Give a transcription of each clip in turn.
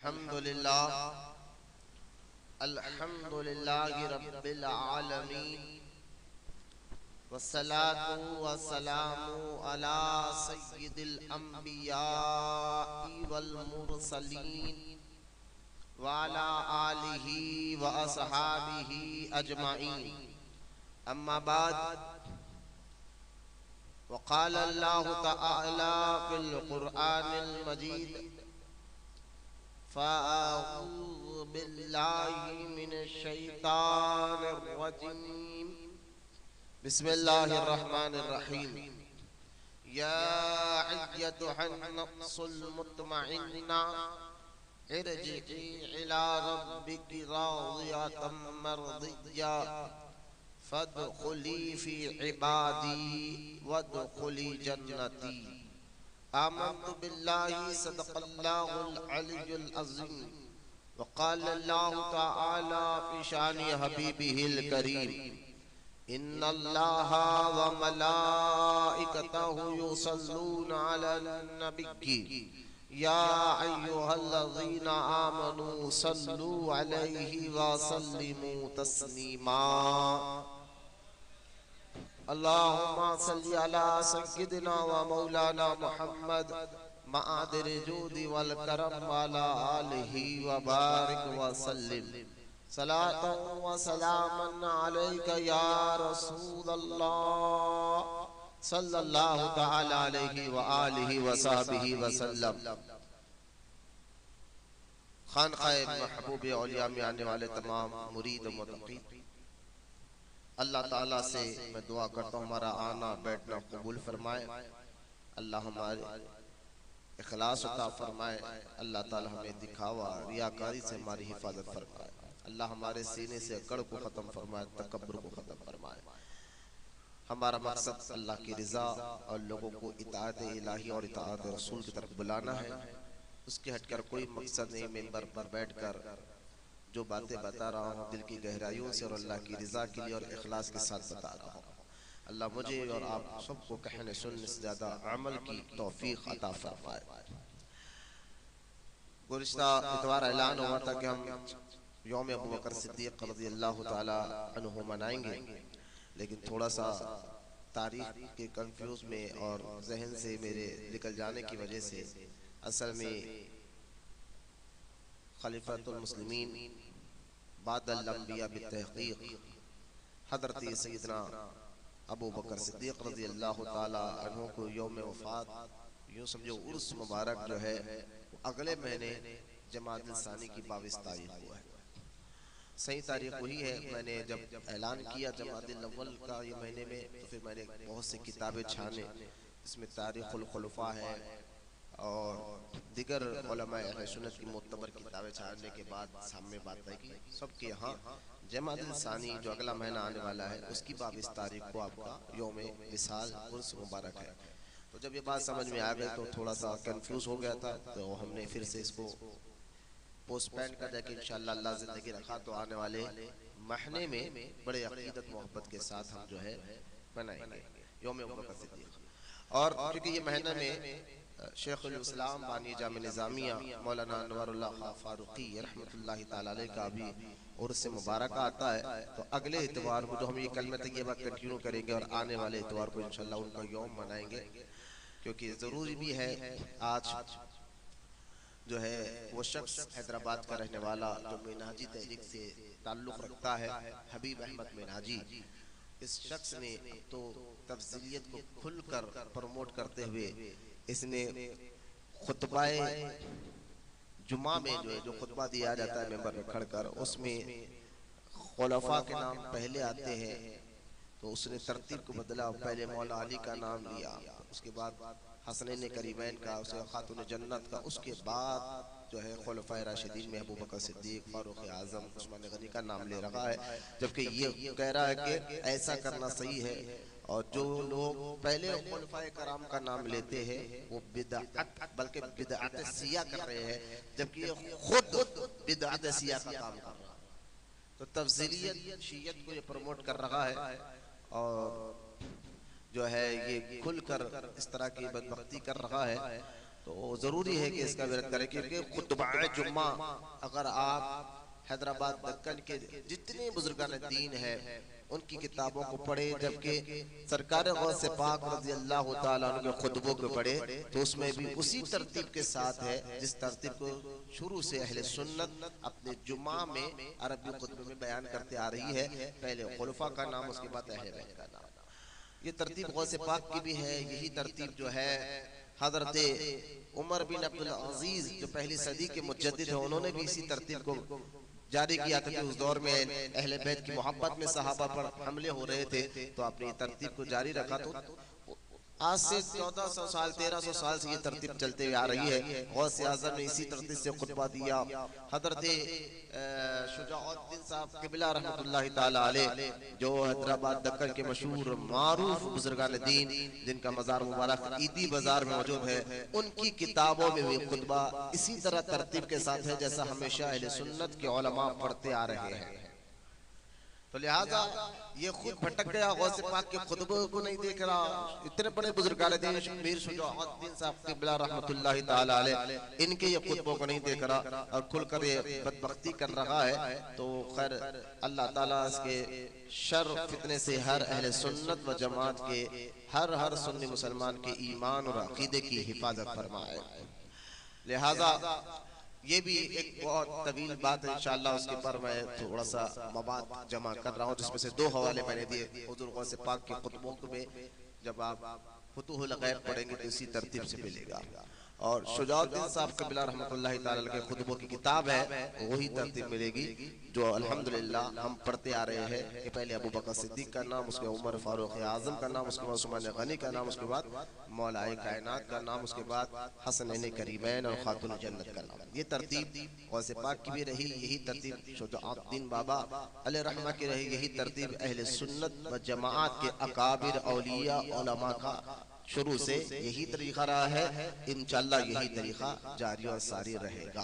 अल्हम्दुलिल्लाह अल्हम्दुलिल्लाहि रब्बिल आलमीन वस्सलातु वस्सलामु अला सय्यिदिल अंबियाइ वल मुरसलीन व अला आलिहि व अस्हाबिहि अजमाइन। अम्मा बाद वक़ाल अल्लाहु तआला फिल क़ुरआनिल मजीद फ़अऊज़ु बिल्लाहि मिनश शैतानिर रजीम। बिस्मिल्लाहिर रहमानिर रहीम। या अय्यतुहन नफ्सुल मुत्मइन्ना इरजिई इला रब्बिकी राज़ियतम मर्दिय्या फदखुली फी इबादी वदखुली जन्नती। आमन्तु बिल्लाहि सदक़ल्लाहुल अलियुल अज़ीम। वक़ाल अल्लाहु तआला फ़ी शानि हबीबिहिल करीम इन्नल्लाहा व मलाइकतहु युसल्लूना अलन नबिय्यि या अय्युहल्लज़ीना आमनू सल्लू अलैहि व सल्लिमू तस्लीमा। अल्लाहुम्मा सल्लि अला सय्यिदिना व मौलाना मुहम्मद मआदिर जूदी वल करम व अला आलिहि व बारिक व सल्लिम सलातन व सलामन अलैका या रसूलल्लाह सल्लल्लाहु तआला अलैहि व आलिहि व सहबिहि व सल्लम। खानक़ाए महबूब औलिया में आने वाले तमाम मुरीद व मुत्तक़ी, अल्लाह ताला से मैं दुआ करता हूँ हमारा आना बैठना कबूल फरमाए। अल्लाह हमारे इखलास अता फरमाए। अल्लाह ताला हमें दिखावा रियाकारी से हमारी हिफाजत फरमाए। अल्लाह हमारे सीने से अकड़ को ख़त्म फरमाए, तकब्बुर को ख़त्म फरमाए। हमारा मकसद अल्लाह की रज़ा और लोगों को इताअत इलाही और इताअत रसूल की तरफ बुलाना है। उसके हटकर कोई मकसद नहीं। मिंबर पर बैठकर जो बातें बता रहा हूँ दिल की गहराइयों से और अल्लाह की रज़ा के लिए और इखलास के साथ बता रहा हूँ। अल्लाह मुझे और आप सबको कहने सुनने से ज़्यादा अमल की तौफीक अता फरमाए। गुज़िश्ता इतवार ऐलान हुआ था कि हम यौम अबू बकर सिद्दीक़ रज़ियल्लाहु ताला अन्हु मनाएंगे, लेकिन थोड़ा सा तारीख के कंफ्यूज में और जहन से मेरे निकल जाने की वजह से असल में खलीफतुल मुस्लिमीन बादल अंबिया बित्तहक़ीक़ हज़रत सय्यदना अबू बकर सिद्दीक़ रज़ियल्लाहु ताला अन्हु को यौम वफ़ात यूँ समझो उर्स मुबारक जो है अगले महीने जमाअत सानी की 22 तारीख को है। सही तारीख वही है। मैंने जब ऐलान किया जमाअत अव्वल का ये महीने में, तो फिर मैंने बहुत सी किताबें छाने, इसमें तारीख़ुल खुलफ़ा है और दिगर उलमा अहले सुन्नत की मुतबर किताबें छानने के बाद सामने बात आई कि सबके यहाँ जमाअत सानी जो अगला महीना आने वाला है उसकी 22 तारीख को आपका यौम विसाल उर्स मुबारक है। तो जब ये बात समझ में आ गई तो थोड़ा सा कंफ्यूज हो गया था, तो हमने फिर से इसको पोस्टपोन कर दिया कि इंशाअल्लाह अल्लाह ज़िंदगी रखा तो आने वाले महीने में बड़े अक़ीदत मोहब्बत के साथ हम जो है मनाएंगे यौम अबू बकर सिद्दीक़। और क्योंकि ये महीने में शेखुल इस्लाम बानी जामे निज़ामिया मौलाना अनवरुल्लाह खां फारूकी रहमतुल्लाहि ताला अलैह का भी उर्स मुबारक आता है, तो अगले इतवार को जो हम ये कलमे तय्यबा कंटिन्यू करेंगे और आने वाले इतवार को इंशाअल्लाह उनका यौम मनाएंगे, क्योंकि ज़रूरी भी है। आज जो है वो शख्स हैदराबाद का रहने वाला जो मिनहाजी तहरीक से ताल्लुक़ रखता है, हबीब अहमद मिनहाजी, इस शख्स ने तो तफ़ज़ीलियत को खुलकर प्रमोट करते हुए इसने खुतबाए जुमा में जो खुतबा दिया जाता है मेंबर में खड़कर, उसमें खुलफा के नाम पहले आते हैं, तो उसने तरतीब को बदला। पहले मौला अली का नाम लिया, उसके बाद हसनैन करीमैन का, उसके खातून जन्नत का, उसके बाद जो है खुलफाए राशिदीन में अबू बकर सिद्दीक़, फारूक आज़म, उस्मान गनी का नाम ले रखा है, जबकि ये कह रहा है कि ऐसा करना सही है। और जो लोग पहले खुलफाए कराम का नाम लेते हैं वो बिदअत बल्कि बिदअत सिया कर रहे हैं, जबकि ये खुद बिदअत सिया का काम कर रहा है। तो तफ़ज़ीलियत शियत को ये प्रमोट कर रहा है और जो है ये खुलकर इस तरह की बदबख्ती कर रहा है। तो जरूरी है कि इसका विरोध करें, क्योंकि खुतबा जुम्मा अगर आप हैदराबाद दक्कन के जितने बुजुर्गान दीन है उनकी किताबों को पढ़े, जबकि सरकार गौस पाक रज़ी अल्लाह ताला अन्हु के खुतबों को पढ़े तो उसमें भी उसी तरतीब के साथ है जिस तरतीब को शुरू से अहले सुन्नत अपने जुमा में अरबी खुतबे में बयान करते आ रही है। पहले खुलफा का नाम, उसके बाद अहले बैत का नाम। ये तरतीब गौस पाक की भी है। यही तरतीब जो है हजरत उमर बिन अब्दुल अजीज जो पहली सदी के मुजद्दिद है उन्होंने भी इसी तरतीब को जारी किया था कि उस दौर में अहले बैत की मोहब्बत में सहाबा पर हमले हो रहे थे तो अपनी तरतीब को जारी रखा। तो आज से 1400 साल 1300 साल से ये तरतीब चलते हुए आ रही है। गौस आज़म ने इसी तरतीब से खुतबा दिया। हजरत शुजाउद्दीन साहब क़िबला रहमतुल्लाहि ताला अलैह जो हैदराबाद दक्कन के मशहूर मारूफ बुजुर्गान दीन जिनका मज़ार मुबारक ईदी बाजार में मौजूद है, उनकी किताबों में भी खुतबा इसी तरह तरतीब के साथ है जैसा हमेशा अहले सुन्नत के उलमा पढ़ते आ रहे हैं। तो लिहाजा ये खुद भटक गया, गौस पाक के खुतबों को नहीं देख रहा। इतने बड़े बुजुर्गान दीन मीर शुजाउद्दीन साहब क़िबला रहमतुल्लाहि ताला अलैह इनके ये खुतबों को नहीं देख रहा और खुलकर ये बदबख्ती कर रहा है। तो खैर अल्लाह ताला इसके शर फितने से हर अहले सुन्नत व जमात के हर सुन्नी मुसलमान के ईमान और अकीदे की हिफाजत फरमाए। लिहाजा ये भी एक बहुत तवील बात है, इंशाअल्लाह उसके पर मैं थोड़ा सा मवाद जमा कर रहा हूँ, जिसमें से 2 हवाले मैंने दिए। हुज़ूर गौस पाक के खुतबों में जब आप फुतूहुल गैब पढ़ेंगे तो इसी तरतीब से मिलेगा। और शुजाउद्दीन साहब क़िबला रहमतुल्लाहि ताला अलैह के खुतबों की किताब है, वही तरतीब मिलेगी जो अल्हम्दुलिल्लाह हम पढ़ते आ रहे हैं कि पहले अबू बकर सिद्दीक का नाम, उसके उमर फारूक आज़म का नाम, उसके बाद उस्मान गनी का नाम, उसके बाद मौलाए कायनात का नाम, उसके बाद हसनैन करीमैन और खातून जन्नत का नाम। ये तरतीब गौस पाक की भी रही, यही तरतीब शुजाउद्दीन बाबा अलैहि रहमा की रही, यही तरतीब अहले सुन्नत व जमात के अकाबिर औलिया उलमा का शुरू से यही तरीका रहा है। इंशाअल्लाह यही तरीका जारी और सारी रहेगा,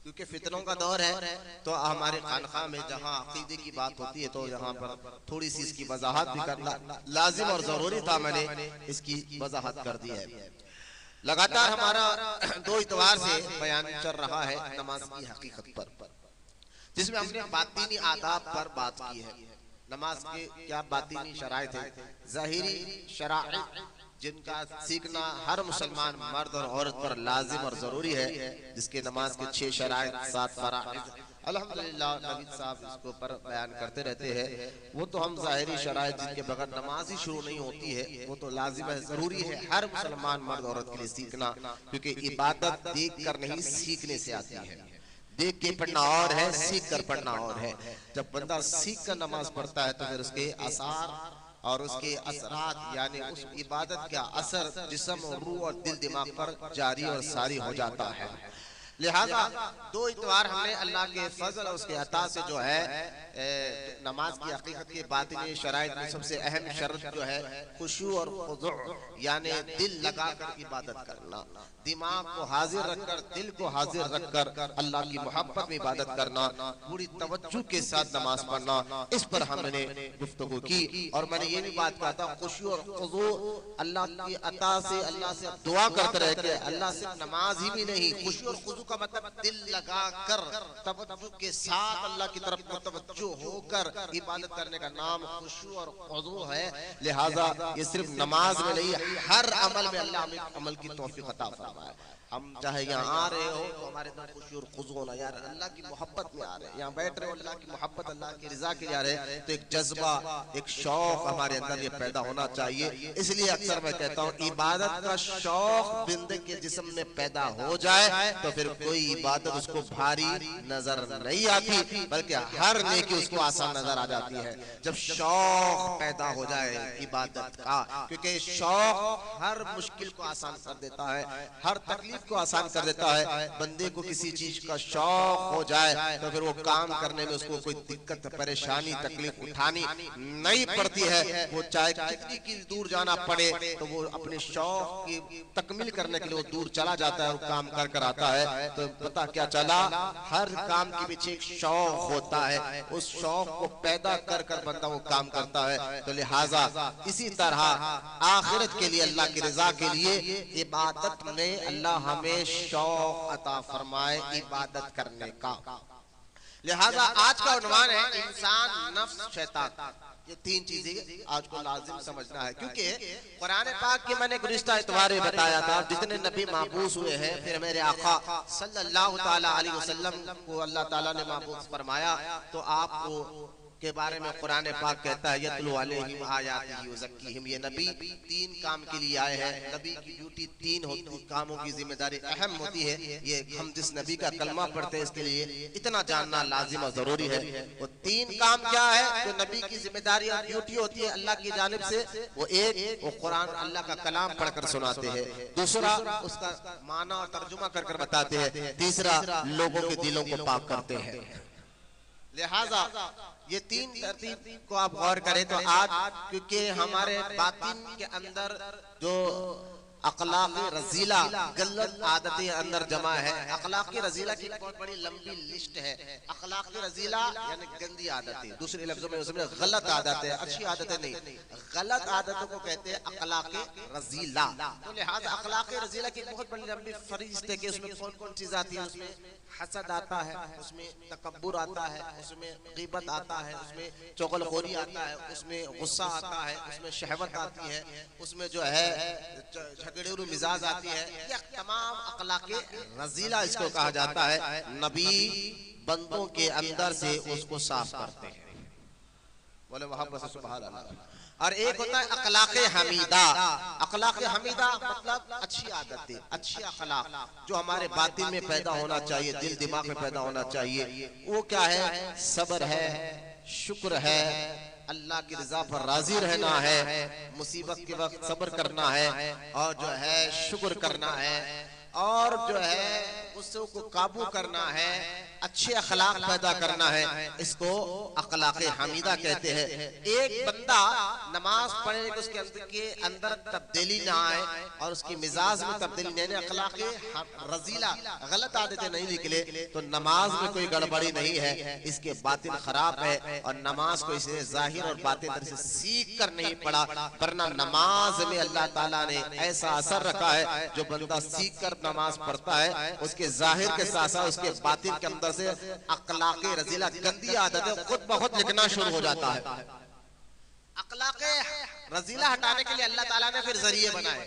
क्योंकि फितनों का दौर है। तो हमारे खानखा में जहाँ अकीदे की बात होती है तो यहाँ पर थोड़ी सी इसकी वजाहत भी करना लाजिम और जरूरी था, मैंने इसकी वजाहत कर दी है। लगातार हमारा 2 इतवार से बयान चल रहा है नमाज की हकीकत पर, जिसमें हमने बातिनी आदाब पर बात की है। नमाज के क्या बातिनी शराइत है, ज़ाहिरी शराइत जिनका सीखना हर मुसलमान मर्द और औरत पर लाजिम और जरूरी है, जिसके नमाज के 6 शराइत 7 फराइज़ अल्हम्दुलिल्लाह नबी साहब इसको पर बयान करते रहते हैं। वो तो हम ज़ाहिरी शराइत जिनके बगैर नमाज ही शुरू नहीं होती है वो तो लाजिम है, जरूरी है हर मुसलमान मर्द औरत के लिए सीखना, क्योंकि इबादत देख कर नहीं सीखने से आती है। देख के पढ़ना और है, सीख कर पढ़ना और है। जब बंदा सीख कर नमाज पढ़ता है तो फिर उसके आसार और उसके असरात यानी उस इबादत का असर जिस्म और रूह और दिल दिमाग पर जारी और सारी हो जाता है। लिहाजा 2 इतवार हमने अल्लाह के फजल और उसके अता से जो है नमाज की हकीकत के बातिनी शराइत में सबसे अहम शर्त जो है खुशू और खुज़ू यानी दिल लगाकर इबादत करना, दिमाग को हाजिर रखकर दिल को हाजिर रखकर अल्लाह की मोहब्बत में इबादत करना, पूरी तवज्जो के साथ नमाज पढ़ना, इस पर हमने गुफ्तगू की। और मैंने ये भी बात कहा था खुशू और खुज़ू अल्लाह की अता से अल्लाह से दुआ करते रह के, अल्लाह से नमाज ही भी नहीं, खुशू और खुज़ू का मतलब दिल लगाकर तवज्जो के साथ अल्लाह की तरफ मुतवज्जो होकर इबादत करने का नाम खुशू और खुज़ू है। लिहाजा ये सिर्फ नमाज में नहीं हर अमल में अल्लाह हमें अमल की तौफीक अता फरमाए। हम चाहे यहाँ आ रहे हो तो हमारे अंदर खुशी और खुशू होना, यार अल्लाह की मोहब्बत में आ रहे हैं, यहाँ बैठ रहे हो अल्लाह की मोहब्बत अल्लाह की रजा के लिए आ रहे हैं, तो एक जज्बा एक शौक हमारे अंदर ये पैदा होना चाहिए। इसलिए अक्सर मैं कहता हूँ इबादत का शौक बंदे के जिस्म में पैदा हो जाए तो फिर कोई इबादत उसको भारी नजर नहीं आती, बल्कि हर नेकी उसको आसान नजर आ जाती है जब शौक पैदा हो जाए इबादत का, क्योंकि शौक हर मुश्किल को आसान कर देता है, हर तकलीफ तकलीफ को आसान कर देता है। बंदे को किसी चीज का शौक हो जाए तो फिर वो काम करने में उसको कोई दिक्कत परेशानी तकलीफ उठानी नहीं पड़ती है। वो चाहे कितनी की दूर जाना पड़े तो वो अपने शौक की तकमील करने के लिए वो दूर चला जाता है और काम कर कर आता है। तो पता क्या चला, हर काम के पीछे एक शौक होता है, उस शौक को पैदा कर कर बंदा वो काम करता है। तो लिहाजा इसी तरह आखिरत के लिए, अल्लाह की रजा के लिए इबादत में अल्लाह हमें शौक अता फरमाए इबादत करने का। लिहाजा आज का उन्वान है इंसान, नफ्स, शैतान। ये तीन चीजें आज को लाजिम समझना है, क्योंकि कुरान पाक के मैंने गुज़िश्ता इतवार में बताया था जितने नबी महबूस हुए हैं, फिर मेरे आका सल्लल्लाहु ताला अलैहि वसल्लम को अल्लाह ताला ने महबूस फरमाया, तो आपको के बारे में कुरान पाक कहता है यतलू अलैहिम आयातिही युज़क्कीहिम। ये नबी तीन काम के लिए आए हैं। नबी की ड्यूटी तीन होती, कामों की जिम्मेदारी अहम होती है। ये हम जिस नबी का कलमा पढ़ते हैं इसके लिए इतना जानना लाजिम और जरूरी है। वो तीन काम क्या है जो नबी की जिम्मेदारी और ड्यूटी होती है अल्लाह की जानिब से? वो एक, वो कुरान अल्लाह का कलाम पढ़कर सुनाते हैं। दूसरा, उसका माना और तर्जुमा कर कर बताते हैं। तीसरा, लोगों के दिलों को पाक करते हैं। लिहाजा ये तीन तरतीब को आप गौर करें तो आज, क्योंकि हमारे बातिन के अंदर जो अखलाक रजीला गलत आदतें अंदर जमा है। अखलाक रजीला की बहुत बड़ी लंबी लिस्ट है। अखलाक रजीला यानी गंदी आदतें, दूसरे लफ्जों में उसमें गलत आदतें, अच्छी आदतें नहीं, गलत आदतों को कहते हैं अखलाक रजीला। तो लिहाजा अखलाक रजीला की बहुत बड़ी लंबी फहरिस्त है कि उसमें कौन कौन चीज आती है। उसमें हसद आता है, उसमें तकब्बुर आता है, उसमें ग़ीबत आता है, उसमें चुगलखोरी आता है, उसमें गुस्सा आता है, उसमें शहवत आती है, उसमें जो है झगड़ेलू मिजाज आती है। ये तमाम अखलाक़े रज़ीला इसको कहा जाता है। नबी बंदों के अंदर से उसको साफ करते हैं। बोले वहां पर सुभान अल्लाह। और एक होता है अखलाक़े हमीदा। अखलाक़े हमीदा मतलब अच्छी आदतें, अच्छी अखलाक जो हमारे बातिन में पैदा होना चाहिए, दिल दिमाग में पैदा होना चाहिए। वो क्या है? सब्र है, शुक्र है, अल्लाह की रजा पर राजी रहना है, मुसीबत के वक्त सब्र करना है, और जो है शुक्र करना है, और जो है गुस्से को काबू करना है, अच्छे अखलाक पैदा करना है। इसको अखलाक़े हमीदा कहते हैं। एक बंदा नमाज पढ़े कि उसके अंदर तब्दीली ना आए और उसकी मिजाज में तब्दीली नहीं, अखलाक़े रज़ीला गलत आदतें नहीं निकले, तो नमाज में कोई गड़बड़ी नहीं है, इसके बातिन खराब है। और नमाज को इसने जाहिर और बातिन तरह से सीख कर नहीं पढ़ा, वरना नमाज में अल्लाह ताला ने ऐसा असर रखा है, जो बंदा सीख कर नमाज पढ़ता है उसके जाहिर के साथ साथ उसके बातिन के अंदर से अखलाक़े रज़ीला गंदी आदतें खुद ब खुद लिखना शुरू हो जाता है। अखलाक़े रज़ीला हटाने के लिए अल्लाह ताला ने फिर जरिए बनाए,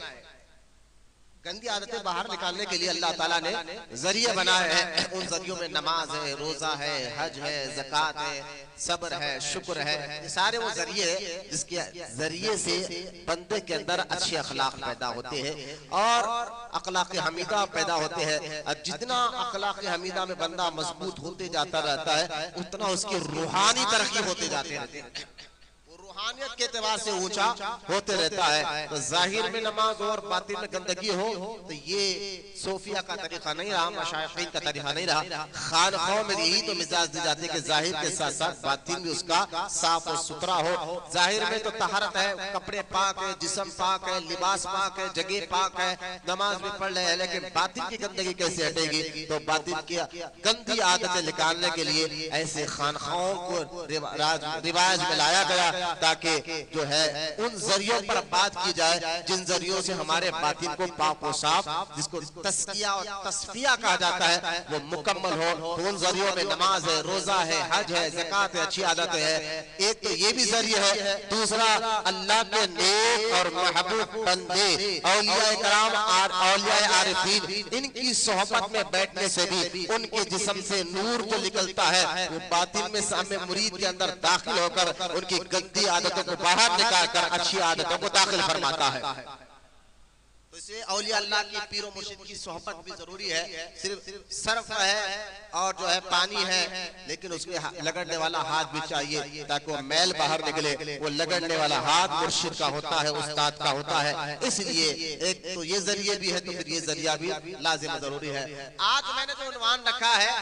गंदी आदतें बाहर निकालने के लिए अल्लाह ताला ने जरिए बनाए हैं। उन जरियों में नमाज है, रोजा है, हज है, ज़कात है, सब्र है, शुक्र है, ये सारे वो जरिए जिसके जरिए से बंदे के अंदर अच्छे अखलाक पैदा होते हैं और अखलाक हमीदा पैदा होते हैं। और जितना अखलाक हमीदा में बंदा मजबूत होते जाता रहता है, उतना उसकी रूहानी तरक्की होते जाते रहते हैं, रूहानियत के एतबार से ऊंचा होते रहता है। तो जाहिर में नमाज और बातिन में गंदगी हो तो ये सोफिया का तरीका नहीं रहा, मशाइखीन का तरीका नहीं रहा। खानखाओं में यही तो मिजाज दी जाती है कि जाहिर के साथ साथ बातिन भी उसका साफ और सुथरा हो। जाहिर में तो तहरत है, कपड़े पाक है, जिस्म पाक है, लिबास पाक है, जगह पाक है, नमाज भी पढ़ रहे हैं, लेकिन बातिन की गंदगी कैसे हटेगी? तो बातिन की गंदी आदतें निकालने के लिए ऐसे खानखाओं को रिवाज में लाया गया, ताकि जो है उन जरियों पर बात की जाए जिन जरियों से हमारे बातिन को पाक और साफ, जिसको तस्किया और तस्फिया कहा जाता है, वो मुकम्मल हो। तो उन जरियों में नमाज है, रोजा है, हज है, ज़कात है, अच्छी आदतें है। एक तो ये भी जरिया है, दूसरा अल्लाह के नेक और महबूब बंदे औलिया कराम और औलिया आरिफीन, इनकी सोहबत में बैठने से भी उनके जिस्म से नूर जो निकलता है वो बातिन में सामने मुरीद के अंदर दाखिल होकर उनकी गंदी आदतों को बाहर निकाल कर अच्छी आदतों को दाखिल फरमाता है। तो इसलिए औलिया अल्लाह की पीरो मुर्शिद की सोहबत भी जरूरी है। सिर्फ सर्फ है और जो है पानी है, लेकिन उसमें लगड़ने वाला हाथ भी चाहिए ताकि वो मैल बाहर निकले। वो लगड़ने वाला हाथ मुर्शिद का होता है, उस्ताद का होता है। इसलिए एक तो ये जरिए भी है, तो फिर ये जरिया भी लाजिम जरूरी है। आज मैंने जो उन्वान रखा है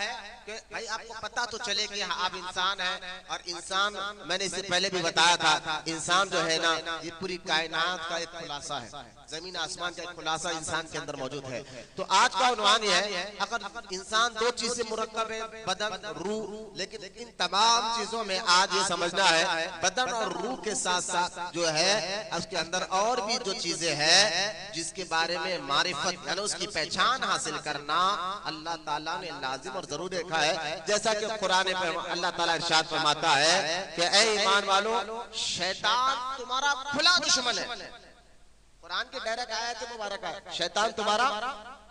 कि भाई आपको पता तो चले कि आप इंसान हैं, और इंसान मैंने इससे पहले भी बताया था, इंसान जो है ना ये पूरी कायनात का एक खुलासा है, जमीन आसमान का एक खुलासा इंसान के अंदर मौजूद है। तो आज का उन्वान ये है, अगर इंसान दो चीज से मुरक्कब है, बदन रूह, लेकिन इन तमाम चीजों में आज ये समझना है बदन और रूह के साथ साथ जो है उसके अंदर और भी जो चीजें हैं जिसके बारे में मारिफत यानी उसकी पहचान हासिल करना अल्लाह ताला ने लाजिम और जरूर देखा है। जैसा कि कुरान में अल्लाह ताला इरशाद फरमाता है कि ऐ ईमान वालों, शैतान तुम्हारा खुला दुश्मन है। कुरान के डायरेक्ट आयत मुबारक है, शैतान तुम्हारा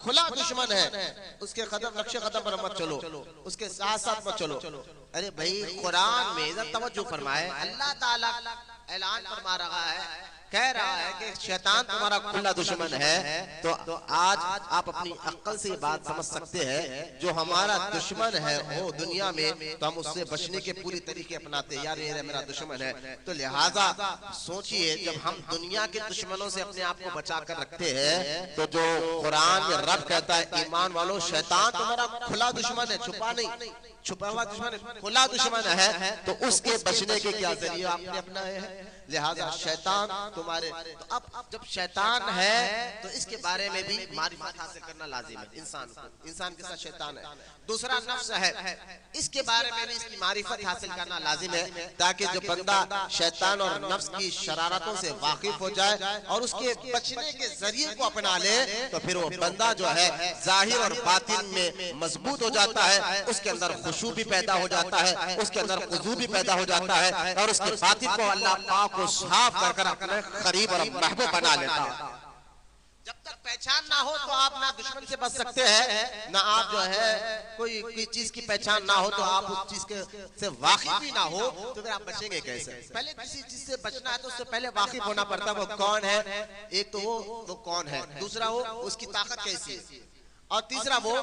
खुला दुश्मन है, उसके कदम नक्शे कदम पर मत चलो, उसके साथ साथ मत चलो। अरे भाई कुरान में इधर तवज्जो फरमाए, अल्लाह ताला ऐलान फरमा रहा है, कह रहा है कि शैतान तुम्हारा खुला दुश्मन है। तो आज आप अपनी अक्ल से बात समझ सकते हैं, जो हमारा दुश्मन है वो दुनिया में, तो हम उससे बचने के पूरी तरीके अपनाते हैं, यार ये मेरा दुश्मन है। तो लिहाजा सोचिए, जब हम दुनिया के दुश्मनों से अपने आप को बचा कर रखते हैं, तो जो कुरान में रब कहता है ईमान वालों, शैतान तुम्हारा खुला दुश्मन है, छुपा नहीं, छुपा हुआ दुश्मन है, खुला दुश्मन है, तो उसके बचने के क्या जरिए आपने अपनाए हैं। लिहाजा शैतान तुम्हारे, तो अब जब शैतान है तो इसके बारे में भी मारिफत हासिल करना लाजिम है इंसान को। इंसान के साथ शैतान है, दूसरा नफ्स है, इसके बारे में भी इसकी मारिफत हासिल करना लाजिम है, ताकि जो बंदा शैतान और नफ्स की शरारतों से वाकिफ हो जाए और उसके बचने के जरिए को अपना ले, तो फिर वो बंदा जो है जाहिर और बातिन में मजबूत हो जाता है, उसके अंदर खुशू भी पैदा हो जाता है, उसके अंदर खुजू भी पैदा हो जाता है, और उसके बातिन को अल्लाह पाक को साफ कर अपने करीब और महबूब बना लेता है। जब तक पहचान ना हो तो आप ना दुश्मन से बच सकते हैं, ना आप जो है कोई चीज की पहचान ना हो तो आप उस चीज के से वाकिफ भी ना हो, तो फिर आप बचेंगे कैसे। पहले किसी चीज से बचना है तो उससे पहले वाकिफ होना पड़ता है, वो कौन है, एक तो वो कौन है, दूसरा वो उसकी ताकत कैसी है, और तीसरा वो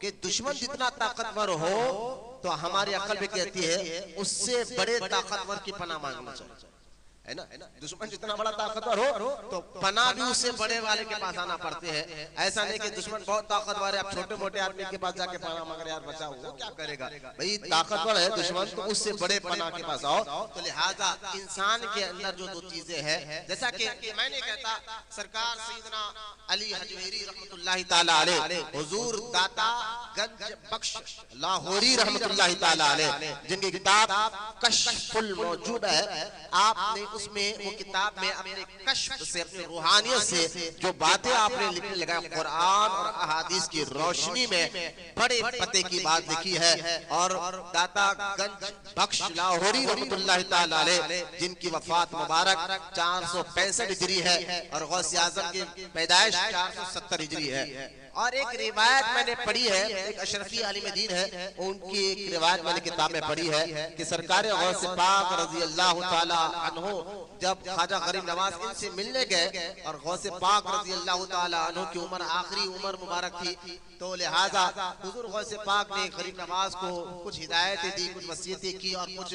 कि दुश्मन जितना ताकतवर हो तो हमारी अकल भी कहती है उससे बड़े ताकतवर की पनाह मांगना चाहिए, है ना। दुश्मन जितना बड़ा ताकतवर हो तो पनाह भी उससे बड़े वाले के पास आना पड़ते हैं। ऐसा नहीं कि दुश्मन बहुत ताकतवर है, आप छोटे मोटे आदमी के पास जाके पनाह मांग रहे, यार बचाओ, वो क्या करेगा भाई, ताकतवर है दुश्मन, तो उससे बड़े पनाह के पास आओ। तो लिहाजा इंसान के अंदर जो दो चीजें हैं, जैसा कि मैंने कहता सरकार सैयदना अली हजवेरी रहमतुल्लाहि ताला अलैह, हुजूर दाता गंज बख्श लाहौरी रहमतुल्लाहि ताला अलैह, जिनकी किताब कश्फुल मौजूद है, आपने उसमें वो किताब में अपने कश्फ से, अपनी रूहानियत से जो बातें आपने लिखने लगा, कुरान और अहादीस की रोशनी में बड़े पते की बात लिखी है। और दाता गंज बख्श लाहौरी रहमतुल्लाहि ताला अलैह, जिनकी वफात मुबारक 465 हिजरी है और गौसे आजम की पैदाइश 470 हिजरी है। और एक रिवायत मैंने पढ़ी है, एक अशरफी आलिम दीन है, उनकी एक रिवायत मैंने किताब में पढ़ी है कि सरकार गौसे पाक रज़ी अल्लाह ताला अन्हु जब ख्वाजा गरीब नवाज इनसे मिलने गए, और गौसे पाक रज़ी अल्लाह ताला अन्हु की उम्र आखिरी उम्र मुबारक थी, तो लिहाजा हुजूर गौसे पाक ने गरीब नवाज को कुछ हिदायतें दी, कुछ वसीयतें की और कुछ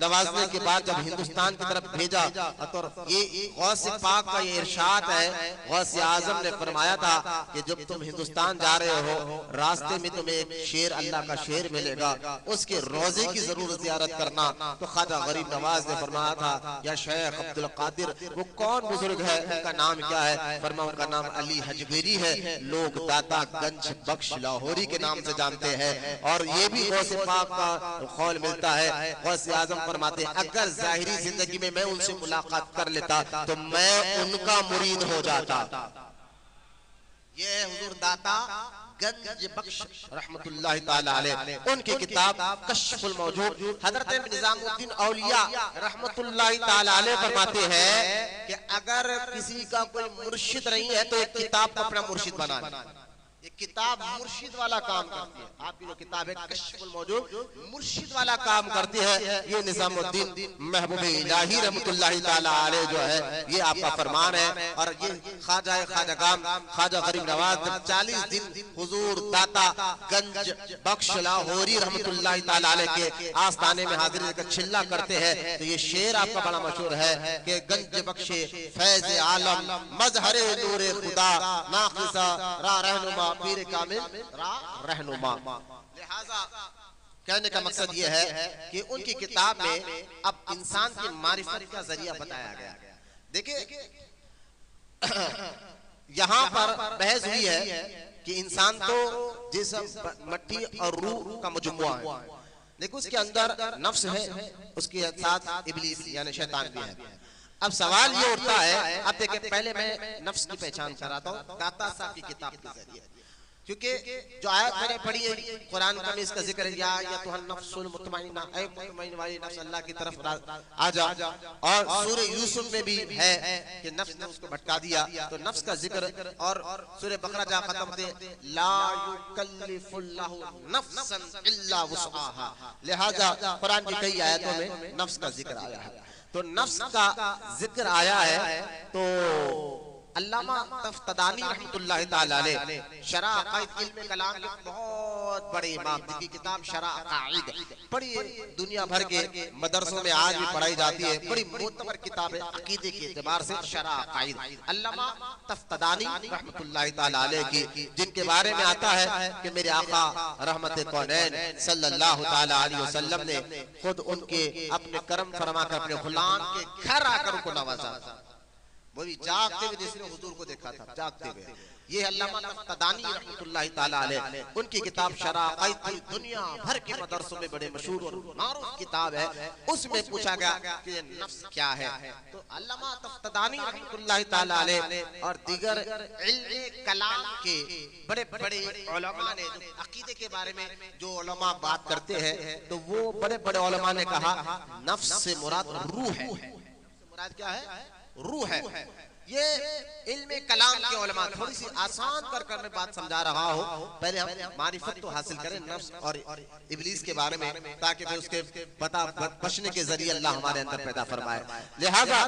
नवाजने के बाद जब हिंदुस्तान की तरफ भेजा, तो ये गौसे पाक का ये इरशाद है, गौसे आजम ने फरमाया था कि जब तुम हिंदुस्तान जा रहे हो, रास्ते में तुम्हें एक शेर, अल्लाह का शेर मिलेगा, उसके रोजे की जरूर जियारत करना। तो ख्वाजा गरीब नवाज ने फरमाया था, या शेख अब्दुल कादिर, वो कौन बुजुर्ग है, उनका नाम क्या है? फरमाया उनका नाम अली हजवेरी है, लोग दाता गंज बख्श लाहौरी के नाम से जानते हैं। और ये भी गौसे पाक का कौल मिलता है, गौसे आजम फरमाते हैं अगर जाहिरी जिंदगी में मैं उनसे मुलाकात कर लेता तो मैं उनका मुरीद हो जाता। ये है हुजूर दाता गंज बख्श रहमतुल्लाहि ताला अलैह, उनकी किताब कश्फुल मौजूद। हजरत निजामुद्दीन औलिया रहमतुल्लाहि ताला अलैह फरमाते हैं कि अगर किसी का कोई मुर्शिद नहीं है तो एक किताब को अपना मुर्शिद बना ले। ये किताब मुर्शिद वाला काम करती है। आपकी जो किताब है कश्फुल मौजूद, मुर्शिद वाला काम करती है। ये निजामुद्दीन महबूब इलाही रहमतुल्लाहि ताला अलैह जो है ये आपका फरमान है। और ये ख्वाजागाम ख्वाजा गरीब नवाज 40 दिन हुजूर दाता गंज बख्श लाहौरी रहमतुल्लाहि ताला अलैह के आस्थाने में हाजिर होकर छिल्ला करते हैं। तो ये शेर आपका बड़ा मशहूर है कि गंज बख्शे फैज आलम मजहरे नूरे खुदा नाक़िसा रा रहनुमा पीर कामिल रा रहनुमा। लिहाजा कहने का मकसद ये है कि उनकी किताब में अब इंसान की मारिफत का जरिया बताया गया। देखिए यहाँ पर बहस हुई है कि इंसान तो जिस्म मट्टी और रूह का मजमुआ है, लेकिन उसके अंदर नफ्स है, उसके साथ इब्लीस यानी शैतान भी है। अब सवाल ये उठता है, अब देखिए पहले मैं नफ्स की पहचान कराता हूँ दाता साहब की किताब के जरिए, क्योंकि जो आयत मैंने पढ़ी है कुरान का में इसका जिक्र या तो नफ्सुल मुतमइन्ना, ऐ मुतमइन वाली नफ्स अल्लाह की तरफ आ जा। और सूरह यूसुफ में भी है कि नफ्स ने उसको भटका दिया, तो नफ्स का जिक्र। और सूरह बकरा जा खत्म थे ला युकल्लिफुल्लाहु नफ्सन इल्ला वुसआहा, लिहाजा कुरान की कई आयतों में नफ्स का जिक्र आया है। तो नफ्स का जिक्र आया है तो अल्लामा तफ्तदानी रहमतुल्लाहि ताला अलैह शरह अक़ाइद इल्म कलाम के बहुत बड़े इमाम, जिनकी किताब शरह अक़ाइद बड़ी दुनिया भर के मदरसों में आज भी पढ़ाई जाती है, बड़ी मोतबर किताब है अक़ीदे के एतबार से शरह अक़ाइद अल्लामा तफ्तदानी रहमतुल्लाहि ताला अलैह की, जिनके बारे में आता है कि मेरे आका रहमत कौनैन सल्लल्लाहु ताला अलैहि वसल्लम ने खुद उनके अपने करम फरमा कर अपने गुलाम के घर आकर उनको नवाजा, वो भी जागते हुए जिसने हुजूर को देखा था जागते हुए। ये अल्लामा तफ्तदानी रहमतुल्लाहि ताला अलैह उनकी किताब शरह अक़ाइद दुनिया भर के मदरसों में बड़े मशहूर और मारूफ किताब है। उसमें पूछा गया कि ये नफ्स क्या है, तो अल्लामा तफ्तदानी रहमतुल्लाहि ताला अलैह और दीगर इल्म कलाम के बड़े बड़े उलमा ने जो अकीदे के बारे में जो उलमा बात करते हैं, तो वो बड़े बड़े उलमा ने कहा नफ्स से मुराद रूह है। मुराद क्या है? रूह है। ये इल्म कलाम के उलमा थोड़ी सी आसान कर मैं बात समझा रहा हूँ, पहले हम मारिफत तो हासिल करें नफ्स और इब्लीस के बारे में, ताकि फिर उसके पता बचने के जरिए अल्लाह हमारे अंदर पैदा फरमाए। लिहाजा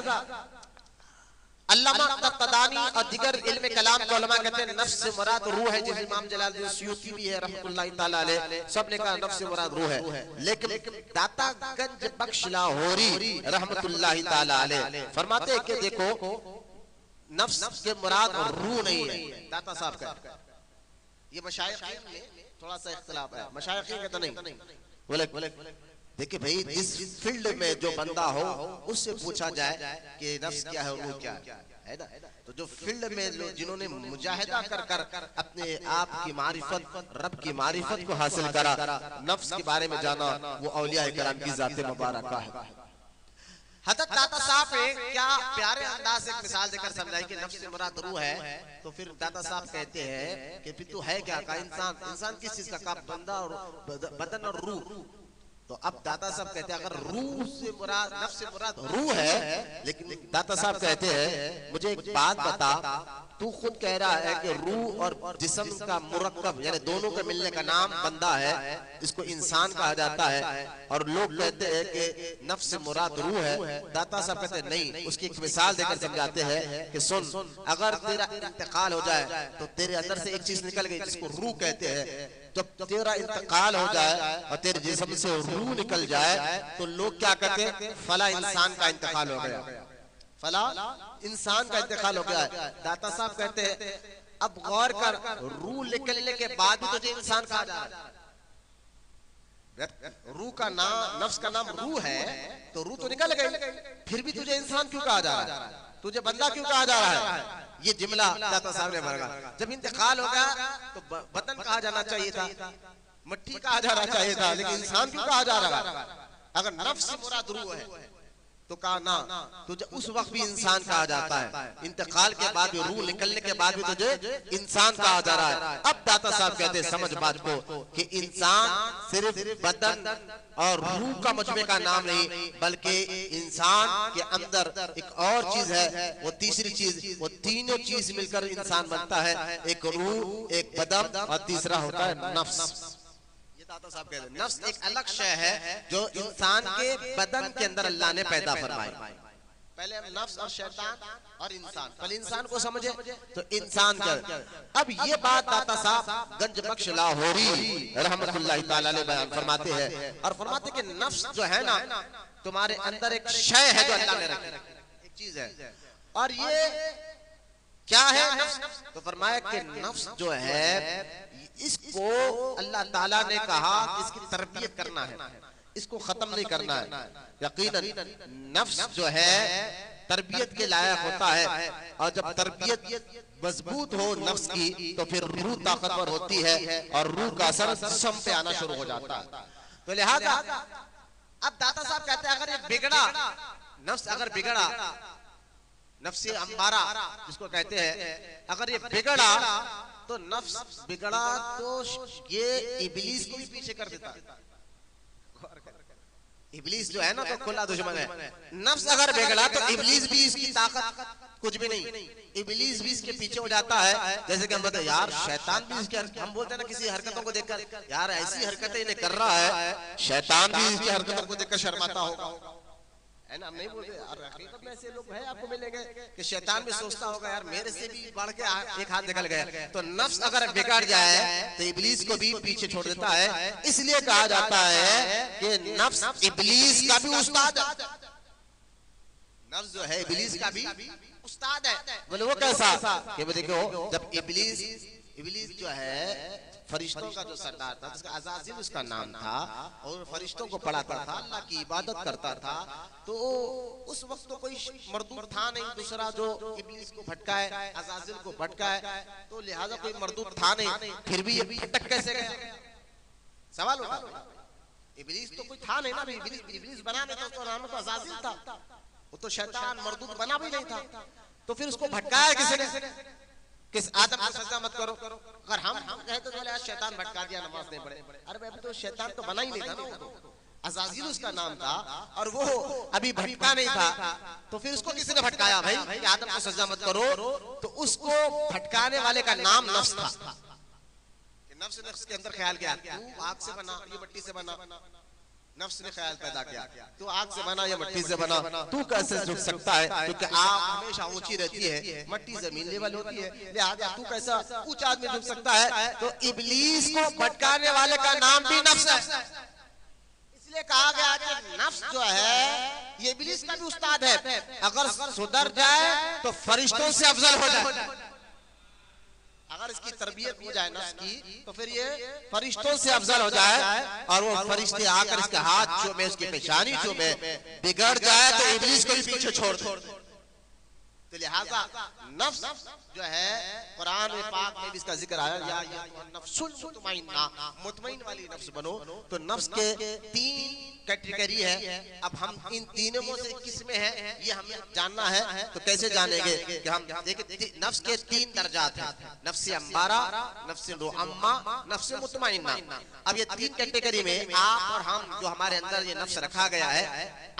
अल्लामा तफ्तदानी और दिगर इल्म कलाम के उलमा कहते हैं नफ्स से मुराद रूह है। जैसे इमाम जलालुद्दीन सुयूती भी है रहमतुल्लाहि ताला अलैह, सब ने कहा नफ्स से मुराद रूह है। लेकिन दाता गंज बख्श लाहौरी रहमतुल्लाहि ताला अलैह फरमाते हैं कि देखो नफ्स के मुराद रूह नहीं है, दाता साहब का ये मशाइख़ में थोड़ा सा इख्तिलाफ है। मशाइख़ कहते नहीं, बोले देखिए भाई जिस फील्ड में जो बंदा हो उससे पूछा जाए कि नफ्स क्या है और रूह क्या है ना। तो जो फील्ड में जिन्होंने मुजाहिदा कर अपने आप की मारिफत रब की मारिफत को हासिल करा, नफ्स के बारे में जाना, वो औलिया किराम की जाते मुबारका है। हज़रत दाता साहब ने क्या प्यारे अंदाज से एक मिसाल देकर समझाई कि नफ्स से मुराद रूह है। तो फिर दाता साहब कहते हैं कि फिर तू है क्या का इंसान किस चीज का बंदा और बदन और रूह। तो अब दाता साहब कहते हैं अगर रूह से मुराद नफ्स से मुराद रूह है, लेकिन दाता साहब कहते हैं मुझे एक बात बता, तू खुद कह रहा है कि रूह और जिस्म का मुरक्कब यानी दोनों के मिलने का नाम बंदा है, इसको इंसान कहा जाता है, और लोग कहते हैं कि नफ्स से मुराद रूह है। दाता साहब कहते हैं नहीं, उसकी एक मिसाल देकर समझाते हैं कि सुन, अगर तेरा इंतकाल हो जाए तो तेरे अंदर से एक चीज निकल गई जिसको रूह कहते हैं। जब तेरा इंतकाल हो जाए और तेरे जिस्म से रूह निकल जाए तो लोग क्या कहते हैं, फला इंसान का इंतकाल हो गया, फला इंसान का इंतकाल हो गया। दाता साहब कहते हैं अब गौर कर, रूह निकलने के बाद भी तुझे इंसान कहा जा रहा है। रूह का नाम नफ्स का नाम रूह है, तो रूह तो निकल गई, फिर भी तुझे इंसान क्यों कहा जा रहा है, तुझे बंदा क्यों कहा जा रहा है। ये जुमला दाता साहब ने मांगा। जब इंतकाल हो गया तो बदन कहा जाना चाहिए था, मट्टी कहा जाना चाहिए था, लेकिन इंसान क्यों कहा जा रहा है। अगर नफ्स से मुराद रूह है तो कहा ना, तुझे उस वक्त भी इंसान कहा जाता है, इंतकाल के बाद भी, रूह निकलने के बाद भी तुझे इंसान कहा जा रहा है। अब दाता साहब कहते हैं समझ बात को कि इंसान सिर्फ बदन और रूह का मजमे का नाम नहीं, बल्कि इंसान के अंदर एक और चीज है, वो तीसरी चीज, वो तीनों चीज मिलकर इंसान बनता है। एक रूह, एक बदन और तीसरा होता है नफ्स। दाता साहब कहते हैं नफ्स एक अलग शय है जो इंसान के बदन के अंदर अल्लाह ने पैदा फरमाई। पहले हम नफ्स और शैतान और इंसान, पहले इंसान को समझे तो इंसान का। अब ये बात दाता साहब गंज बख्श लाहौरी रहमतुल्लाह ताला अलैह बयान फरमाते हैं, और फरमाते कि नफ्स जो है ना, तुम्हारे अंदर एक शय है जो अल्लाह ने रखी, एक चीज है। और ये क्या है नफ्स? तो फरमाया कि नफ्स जो है, इसको अल्लाह ताला ने कहा इसकी तरबियत करना है, इसको खत्म नहीं करना है। यकीनन नफ्स जो है तरबियत के लायक होता है, और जब तरबियत मजबूत हो नफ्स की तो फिर रूह ताकतवर होती है और रूह का असर जिस्म पे आना शुरू हो जाता है। तो लिहाजा अब दाता साहब कहते हैं अगर ये बिगड़ा नफ्स, अगर बिगड़ा नफ्स अम्मारा जिसको कहते हैं, अगर ये बिगड़ा तो नफ्स बिगड़ा तो ये इब्लीस को भी पीछे कर देता है। इब्लीस जो है ना तो खुला दुश्मन है। नफ्स अगर बिगड़ा तो इब्लीस भी इसकी ताकत कुछ भी नहीं, इब्लीस भी इसके पीछे हो जाता है। जैसे कि हम बताते यार शैतान भी इसके, हम बोलते हैं ना किसी हरकतों को देखकर यार ऐसी हरकतें इन्हें कर रहा है, शैतान भी इसकी हरकतों को देखकर शर्माता होगा, है ना? हम नहीं बोलते यार, हकीकत में ऐसे लोग हैं आपको मिलेंगे कि शैतान भी सोचता होगा यार मेरे से भी बढ़ के एक हाथ निकल गया। तो नफ्स अगर बिगड़ जाए तो इब्लीस को भी पीछे छोड़ देता है। इसलिए कहा जाता है कि नफ्स इब्लीस का भी उस्ताद है। नफ्स जो है इब्लीस का भी उस्ताद है। बोले वो कैसा? कि वो देखो जब इब्लीस जो है फरिश्तों का जो सरदार था, जिसका अज़ाज़िल उसका नाम था, और फरिश्तों को पढ़ाता था, अल्लाह की इबादत करता था, तो उस वक्त तो कोई मर्दूद था नहीं दूसरा जो इब्लीस को भटकाए, अज़ाज़िल को भटकाए, तो लिहाजा कोई मर्दूद था नहीं। फिर भी ये भटक कैसे गया? सवाल उठा। इब्लीस तो कोई था नहीं ना, इब्लीस बना नहीं था, उसका नाम तो अज़ाज़िल था, वो तो शैतान मर्दूद बना भी नहीं था। तो फिर उसको भटकाया किसने? किस आदम को सजदा मत करो। अगर हम कहे तो बोले शैतान भटका दिया, नमाज नहीं पढ़े। अरे भाई तो शैतान तो बना ही नहीं था ना, अज़ाज़िल उसका नाम था और वो अभी भटका नहीं था। तो फिर उसको किसने भटकाया भाई कि आदम को सजदा मत करो? तो उसको भटकाने वाले का नाम नफ्स था। नफ्स के अंदर ख्याल किया तू आग से बना, ये मिट्टी से बना। नफ्स ने ख्याल पैदा किया तू आग से बना या मिट्टी से बना, तू कैसे झुक सकता है? क्योंकि आग हमेशा ऊंची रहती है, मिट्टी जमीन लेवल होती है, लिहाजा तू कैसा ऊंचा आदमी झुक सकता है? तो इब्लीस को भटकाने वाले का नाम भी नफ्स है। इसलिए कहा गया कि नफ्स जो है ये इब्लीस का भी उस्ताद है। अगर सुधर जाए तो फरिश्तों से अफजल हो जाए। अगर इसकी तरबियत हो जाए नफ्स की तो फिर ये फरिश्तों से अफजल हो जाए, और वो फरिश्ते आकर इसके हाथ चूमे, उसकी पेशानी चूमे। बिगड़ जाए तो इब्लीस को भी पीछे छोड़ दो। तो लिहाजा नफ्स जो है कुरान पाक में भी इसका जिक्र आया, या नफ्सुल मुतमइन्ना, मुतमइन वाली नफ्स बनो। तो नफ्स के 3 कैटेगरी है। अब हम इन तीनों में से किस में है ये हमें जानना है। तो कैसे जानेंगे कि हम देखिए नफ्स के 3 दर्जात हैं, नफ्स अम्मारा, नफ्स मुअम्मा, नफ्स मुतमइन्ना। अब ये 3 कैटेगरी में आप और हम जो हमारे अंदर ये नफ्स रखा गया है,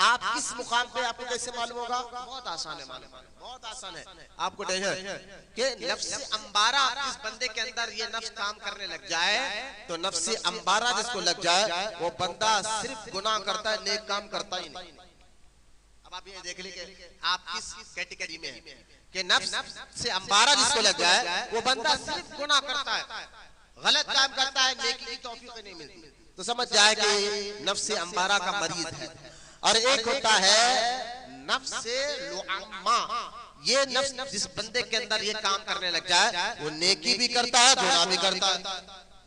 आप किस मुकाम पे आपको कैसे मालूम होगा? बहुत आसान है मालूम, बहुत आसान है। आपको कि नफ्स अम्बारा जिस बंदे के अंदर ये नफ्स काम करने लग जाए, तो नफ्स अम्बारा जिसको लग जाए वो बंदा सिर्फ गुनाह करता है, नेक काम करता ही नहीं। अब आप ये देख लीजिए आप किस कैटेगरी में हैं कि नफ्स से अम्बारा जिसको लग जाए वो बंदा सिर्फ गुनाह करता है, गलत काम करता है, नेकी की तौफीक नहीं मिलती। तो समझ जाए कि नफ्स अम्बारा का मरीज है। और एक होता है नफ्स लुअम्मा, ये नफ्स जिस बंदे के अंदर ये काम करने लग जाए वो नेकी भी करता है, गुनाह भी करता है,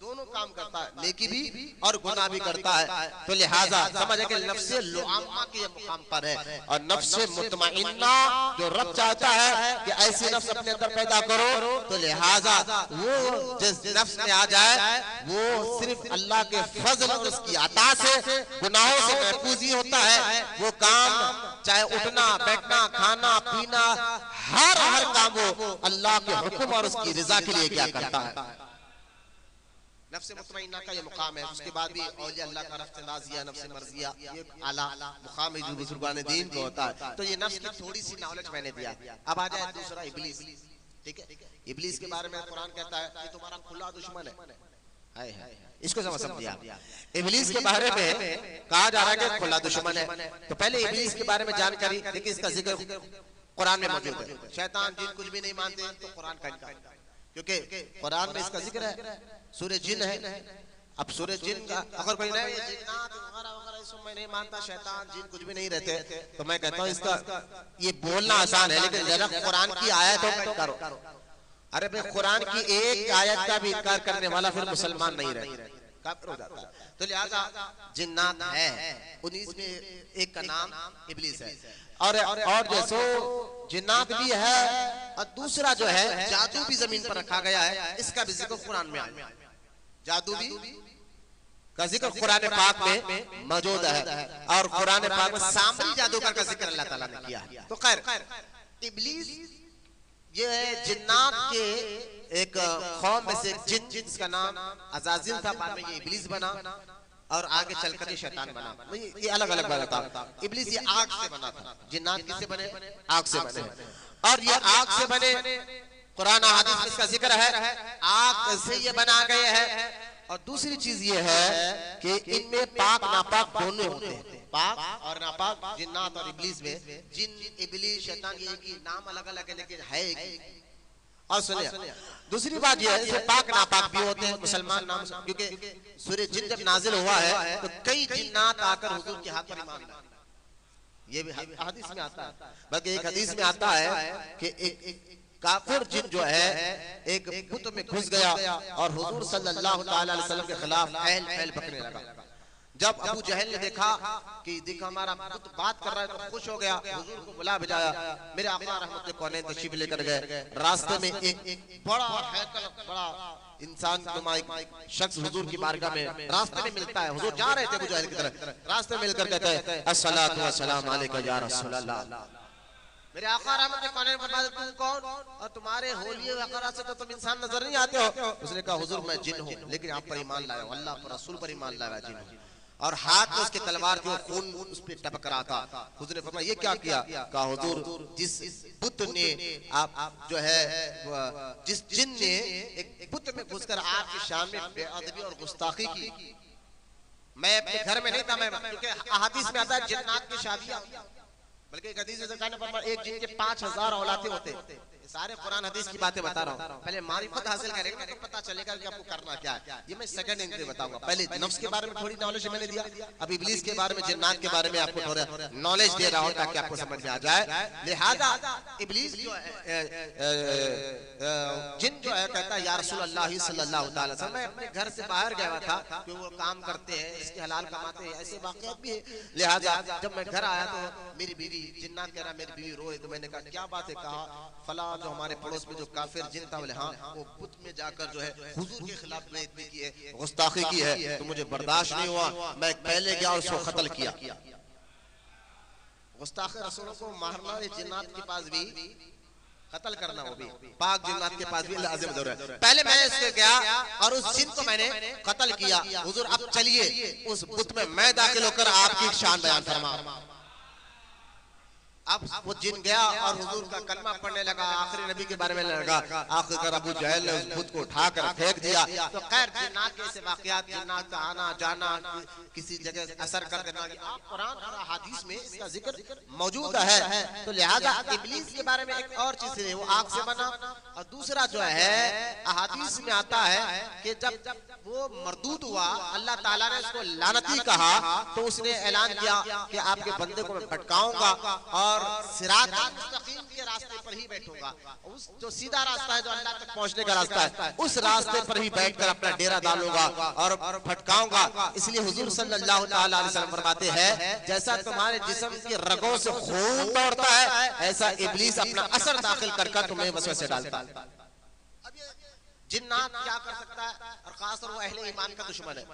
दोनों काम करता है, नेकी भी और गुनाह भी करता है। तो लिहाजा समझ कि नफ्से लुआमा के ये मुकाम पर है। और नफ्से मुतमइन्ना जो रब चाहता है कि ऐसी नफ्स अपने अंदर पैदा करो, तो लिहाजा वो जिस नफ्स में आ जाए वो सिर्फ अल्लाह के फजल और उसकी अता से गुनाहों से महफूज ही होता है। वो काम चाहे उठना बैठना खाना पीना हर काम वो अल्लाह के हुक्म और उसकी रजा के लिए क्या करता है। नफ्स मुतमइन्ना का ये मुकाम है। उसके बाद भी औलिया अल्लाह का नफ्स नाज़िया नफ्स मर्जिया ये आला मुकाम है जो बुजुर्गान दीन को होता है। तो ये नफ्स की थोड़ी सी नॉलेज मैंने दिया। अब आ जाए दूसरा इब्लीस। ठीक है, इब्लीस के बारे में कुरान कहता है कि तुम्हारा खुला दुश्मन है। इसको समझिए आप। इब्लीस के बारे में कहा जा रहा है कि खुला दुश्मन है। तो पहले इब्लीस के बारे में जानकारी देखिए, इसका जिक्र कुरान में मौजूद है। शैतान जिन कुछ भी नहीं मानते तो कुरान का इनकार, क्योंकि कुरान में इसका जिक्र है। सूरह जिन है। अब सूरह जिन का अगर कोई नहीं जिन्नात वगैरह वगैरह इसको मैं नहीं मानता, शैतान जिन कुछ भी नहीं रहते, तो मैं कहता हूँ इसका ये बोलना आसान है, लेकिन जरा कुरान की आयत करो। अरे भाई कुरान की एक आयत का भी इनकार करने वाला फिर मुसलमान नहीं रहे, काफिर हो जाता है। तो लिहाजा जिन्नात है, उन्हीं में एक का नाम इब्लीस है। और जैसो जिन्नात भी है और दूसरा जो है जादू भी जमीन पर रखा गया है। इसका भी जिक्र कुरान में आया। जादू भी का जिक्र कुरान पाक में मौजूद है। और कुरान पाक में सामरी जादूगर का जिक्र अल्लाह ताला ने किया है। तो खैर इब्लीस ये है जिन्नात के एक कौम में से जिन जिसका नाम अज़ाज़िल था, बाद में ये इब्लीस बना और आगे चलकर ये शैतान बना। ये अलग अलग बना था। इब्लीस ये आग से बना था, जिन्नात किससे बने? आग से बने। और ये आग से बने, कुरान हदीस में इसका जिक्र है, आग से ये बना गए हैं। और दूसरी चीज ये है कि इनमें पाक नापाक दोनों होते हैं। पाक और नापाक जिन्नात और इब्लीस में, जिन इब्लीस शैतान ये की नाम अलग अलग है लेकिन है एक ही। और सुनिए दूसरी बात ये है, पाक नापाक भी होते हैं मुसलमान नाम, क्योंकि सूरह जिन जब नाजिल हुआ है तो कई जिन्नात आकर हुजूर के हाथ पर ईमान लाए। ये भी हदीस में आता है। बल्कि एक हदीस में आता है कि एक काफिर जिन जो है एक बुत में घुस गया और हुजूर सल्लल्लाहु अलैहि वसल्लम के खिलाफ फैल पकड़ने लगा। जब अबू जहल ने देखा कि देखा हमारा बुत बात कर रहा है तो खुश हो गया, हुजूर को बुला भेजाया। मेरे आका रहमत कौनैन तशरीफ लेकर गए। रास्ते में एक बड़ा हैकल बड़ा इंसान नुमा शख्स हुजूर की बारगाह में रास्ते में मिलता है। हुजूर जा रहे थे अबू जहल की तरफ, रास्ते में मिलकर कहते हैं अस्सलातु वस्सलाम अलैका या रसूल अल्लाह। मेरे आका रहमत कौनैन फरमाते तुम कौन और तुम्हारे होलिये वगैरह से तो तुम इंसान नजर नहीं आते हो। उसने कहा हुजूर मैं जिन हूँ, लेकिन आप पर ईमान लाया हूँ, अल्लाह पर रसूल पर ईमान लाया जिन हूँ। और हाथ में उसके तलवार जो खून उस पे टपक रहा था। हुजूर ने फरमाया ये क्या किया? कहा हुजूर जिस बुत ने आप जो है जिस जिन ने एक बुत में घुसकर आपकी शान में बेअदबी और गुस्ताखी की, मैं अपने घर में नहीं था, मैं क्योंकि हदीस में आता है जिन्नात की शादियां, बल्कि एक हदीस में सरकार ने फरमाया एक जिन के 5000 औलादे होते। सारे कुरान हदीस की बातें बता रहा हूँ। पहले मारिफत हासिल करेंगे तो पता चलेगा कि आपको करना क्या है। ये मैं सेकंड एंड में बताऊंगा। पहले नफ्स के बारे में थोड़ी नॉलेज मैंने दिया, अब इब्लीस के बारे में जिन्नात के बारे में आपको थोड़ा नॉलेज दे रहा हूँ ताकि आपको समझ में आ जाए। लिहाजा इब्लीस जो है जिन जो है कहता है या रसूल अल्लाह सल्लल्लाहु अलैहि वसल्लम, मैं अपने घर से बाहर गया था कि वो काम करते हैं, इसके हलाल कमाते हैं, ऐसे वाक़यात भी है। लिहाजा जब मैं घर आया तो मेरी बीवी जिन्नात कह रहा मेरी बीवी रोए, तो मैंने कहा क्या बात है? कहा फला जो हमारे पड़ोस में जो काफिर जिन था, बोले हाँ वो बुत में जाकर जो है हुजूर के खिलाफ बेइज्जती की है, गुस्ताखी की है, तो मुझे बर्दाश्त नहीं हुआ, मैं पहले गया और उसको कत्ल किया। गुस्ताखे रसूलों को मारना ये जिन्नात के पास भी कत्ल करना, वो भी पाक जिन्नात के पास भी लाजिम जरूर है। पहले मैं इसके गया और उस जिन को मैंने कत्ल किया। हुजूर अब चलिए उस बुत में मैं दाखिल होकर आपकी शान बयान फरमा। अब वो जिन गया और हुजूर का कलमा पढ़ने लगा, आखिरी नबी के बारे में लगा। आखिरकार अबू जहल ने उस बुत को उठाकर फेंक दिया। तो खैर जिन्नात के ऐसे वाकयात, जिन्नात का आना जाना, किसी जगह असर कर देना, आप कुरान और हदीस में इसका जिक्र मौजूद है। तो लिहाजा इब्लीस के बारे में एक और चीज है, वो आग से बना। और दूसरा जो है हदीस में आता है कि जब वो मरदूद हुआ, अल्लाह ताला ने उसको लानती कहा, तो उसने ऐलान किया कि आपके बंदे को मैं भटकाऊंगा और और सिरातल मुस्तकीम के रास्ते पर ही बैठूंगा। उस जो सीधा रास्ता है, जो अल्लाह तक पहुंचने का रास्ता है, उस रास्ते पर ही बैठकर अपना डेरा डालूंगा और भटकाऊंगा। इसलिए हुजूर सल्लल्लाहु अलैहि वसल्लम फरमाते हैं, जैसा तुम्हारे जिस्म के रगों से खून दौड़ता है, ऐसा इब्लीस अपना असर दाखिल कर तुम्हें वसवसे डालता है। जिन्नात क्या कर सकता है, और खासतौर वो अहले ईमान का दुश्मन है।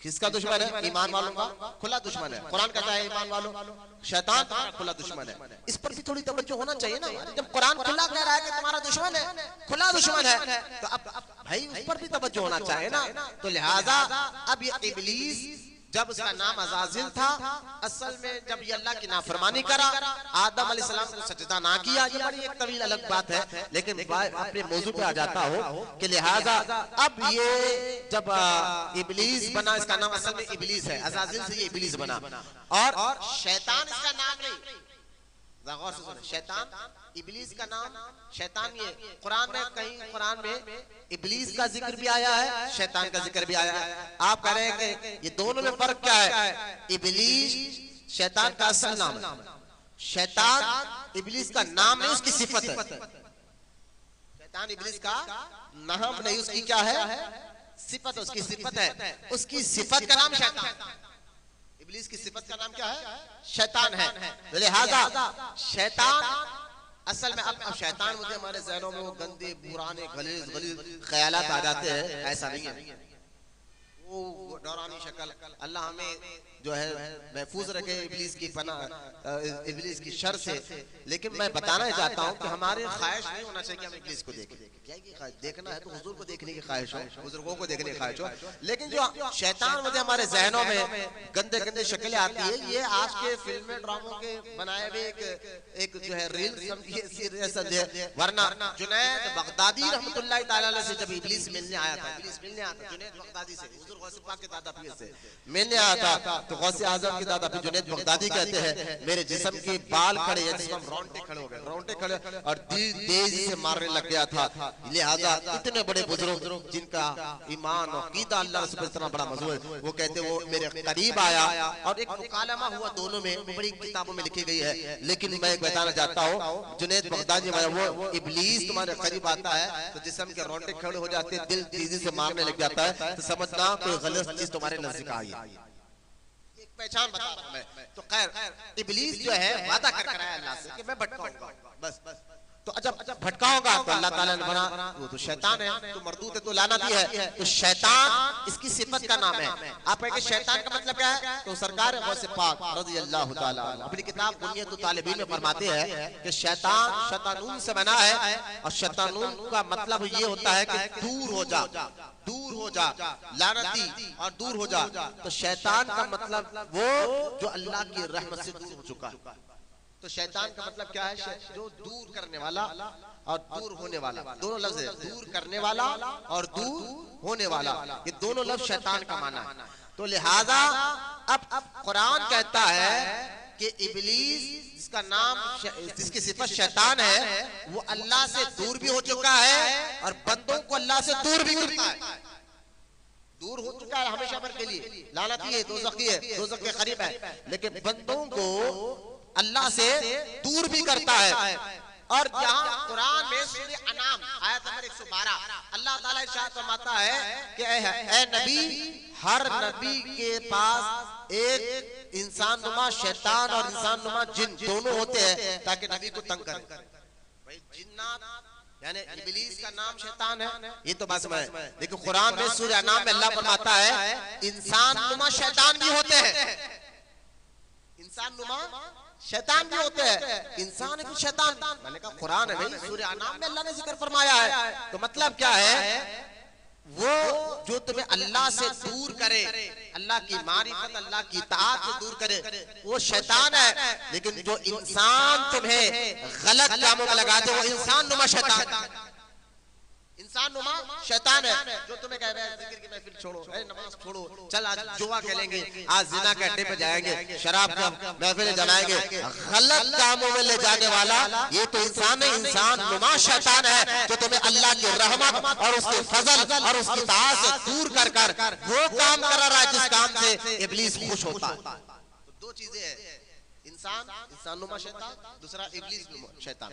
किसका दुश्मन है? ईमान वालों का खुला दुश्मन है। कुरान कहता है ईमान वालों, शैतान तुम्हारा खुला दुश्मन है। इस पर भी थोड़ी तवज्जो होना चाहिए ना। जब कुरान खुला कह रहा है कि तुम्हारा दुश्मन है, खुला दुश्मन है, तो अब भाई उस पर भी तवज्जो होना चाहिए ना। तो लिहाजा अब ये इब्लीस, जब उसका नाम अज़ाज़िल था, असल में जब ये अल्लाह की नाफरमानी करा, आदम अलैहिस्सलाम को सजदा ना किया, ये बड़ी एक तवील अलग बात है, लेकिन अपने मौजू पे आ जाता हो कि लिहाजा अब ये जब इब्लीस बना, इसका नाम असल में इब्लीस है, अज़ाज़िल से ये इब्लीस बना, और शैतान इसका नाम नहीं। गौर से सुनो, शैतान इब्लीस का नाम शैतान, ये कुरान में कहीं कुरान में इब्लीस का जिक्र भी आया है, शैतान का जिक्र भी आया है। आप कह रहे हैं कि ये दोनों में फर्क क्या है? इब्लीस शैतान का असल नाम है, शैतान इब्लीस का नाम नहीं, उसकी सिफत है। शैतान इब्लीस का नाम नहीं, उसकी क्या है? सिफत, उसकी सिफत है। उसकी सिफत का नाम शैतान, इब्लीस की सिफत का नाम क्या है? शैतान है। तो लिहाजा शैतान असल में अब शैतान मुझे हमारे ज़हनों में वो गंदे पुराने गलीज़ ख्यालात आ जाते हैं, ऐसा नहीं है। वो डरावनी शक्ल, अल्लाह हमें जो है महफूज रखे इब्लीस की पनाह, इब्लीस की शर से। लेकिन मैं बताना चाहता हूँ कि हमारे ख्वाहिश नहीं होना चाहिए कि हम इब्लीस को देखें। क्या देखना है तो हुजूर को देखने की ख्वाहिश हो, बुजुर्गों को देखने की ख्वाहिश हो। लेकिन जो शैतान मुझे हमारे जहनों में गंदे गंदे शक्लें आती है, ये आज के फिल्में ड्रामों के बनाए हुए एक जो है रील समझिए। वरना जुनैद बगदादी रहमतुल्लाह तआला अलैह से जब इब्लीस मिलने आया था, जुनैद बगदादी से, हुजूर गौसे पाक के दादा पीर से मिलने आया था, तो गौसे आजम के दादा पीर जुनैद बगदादी कहते हैं, मेरे जिस्म के बाल खड़े हैं, जिसमें रोंगटे खड़े हो गए, रोंगटे खड़े, और दिल तेजी से मारने लग गया था। लिहाजा इतने बड़े बुजुर्ग जिनका ईमान और अकीदा अल्लाह से इतना बड़ा मौजूद है, वो कहते वो मेरे करीब आया और एक मुकालमा हुआ दोनों में, बड़ी किताबों में लिखी गई है। लेकिन मैं बताना चाहता हूँ, जुनैद बगदादी वो इब्लीस तुम्हारे करीब आता है तो जिस्म के रोंगटे खड़े हो जाते हैं, दिल तेजी से मारने लग जाता है, तो समझना कोई गलत चीज तुम्हारे नजदीक आई है। एक पहचान बता रहा हूं मैं। तो खैर इब्लीस जो है वादा कर रहा है अल्लाह से कि मैं भटकाऊंगा, बस। तो जब भटकाओगा तो अल्लाह ताला ने बना, वो तो शैतान है, तो मरदूत है, तो लानती है। तो शैतान इसकी सिफत का नाम है। आप कहेंगे शैतान का मतलब क्या है? तो सरकार गौसे पाक रज़ी अल्लाह ताला अपनी किताब बुनियतुत तालिबीन में फरमाते हैं कि शैतान शैतानून से बना है, और शैतानून का मतलब ये होता है कि दूर हो जा, दूर हो जा, लानती और दूर हो जा। तो शैतान का मतलब वो जो अल्लाह की रहमत से दूर हो चुका है। तो शैतान का मतलब क्या है? जो दूर करने वाला और दूर होने वाला, दोनों लफ्ज है, दूर करने वाला और दूर होने वाला, ये दोनों लफ्ज शैतान का माना है। तो लिहाजा अब कुरान कहता है कि इब्लीस जिसका नाम, जिसकी सिफत शैतान है, वो अल्लाह से दूर भी हो चुका है और बंदों को अल्लाह से दूर भी करता है। दूर हो चुका है हमेशा भर के लिए, लानती है, दोज़खी है, दोज़ख के करीब है, लेकिन बंदों को अल्लाह से दूर भी करता है। और जहां कुरान में सूरह अनाम आयत नंबर 112 अल्लाह ताला इरशाद फरमाता है कि ए नबी, हर नबी के पास एक इंसान नुमा शैतान और इंसान नुमा जिन दोनों होते हैं, ताकि नबी को तंग करें। भाई जिन्नात यानी इब्लीस का नाम शैतान है, ये तो बात समझ। लेकिन कुरान में सूरह अनाम में अल्लाह फरमाता है इंसान नुमा शैतान भी होते हैं, इंसान नुमा शैतान भी होते हैं। इंसान है शैतान, मैंने कहा कुरान है भाई, सूरह अनाम में अल्लाह ने जिक्र फरमाया है। तो मतलब क्या है? वो जो तुम्हें अल्लाह से दूर करे, अल्लाह की मारिफत, अल्लाह की इताअत से दूर करे, वो शैतान है। लेकिन जो इंसान तुम्हें गलत कामों में लगा दे, वो इंसान नुमा शैतान, इंसान नुमा शैतान है। जो तुम्हें कह रहे हैं जिक्र की महफिल छोड़ो, नमाज छोड़ो, चल आज जुआ खेलेंगे, आज जिना के अड्डे पे जाएंगे, शराब का महफिल जमाएंगे, गलत कामों में ले जाने वाला ये तो इंसान है, इंसान नुमा शैतान है, जो तुम्हें अल्लाह की रहमत और उसके फजल और उसकी इताअत से दूर कर वो काम कर रहा है जिस काम से इब्लीस खुश होता है। तो दो चीजें हैं, इंसानुमा शैतान, दूसरा इब्लीस शैतान।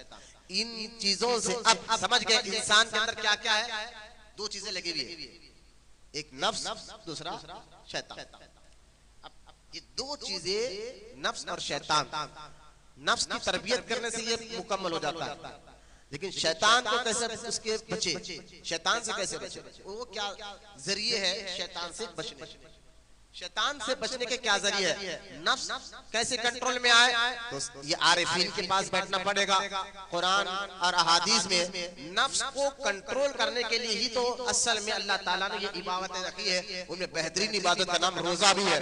इन चीजों से अब समझ गए इंसान के अंदर क्या क्या है। दो चीजें लगी हुई है, एक नफ्स, दूसरा शैतान। अब ये दो चीजें नफ्स और शैतान, नफ्स की तरबियत करने से ये मुकम्मल हो जाता है, लेकिन शैतान को कैसे उसके बचे, शैतान से कैसे बचे, वो क्या जरिए है शैतान से बचने, शैतान से बचने के क्या जरिए है, नफ्स कैसे कंट्रोल में आए, तो ये आरिफीन के पास बैठना पड़ेगा। कुरान और अहादीस में नफ्स को कंट्रोल करने के लिए ही तो असल में अल्लाह ताला ने ये इबादतें रखी है, उनमें बेहतरीन इबादत का नाम रोजा भी है,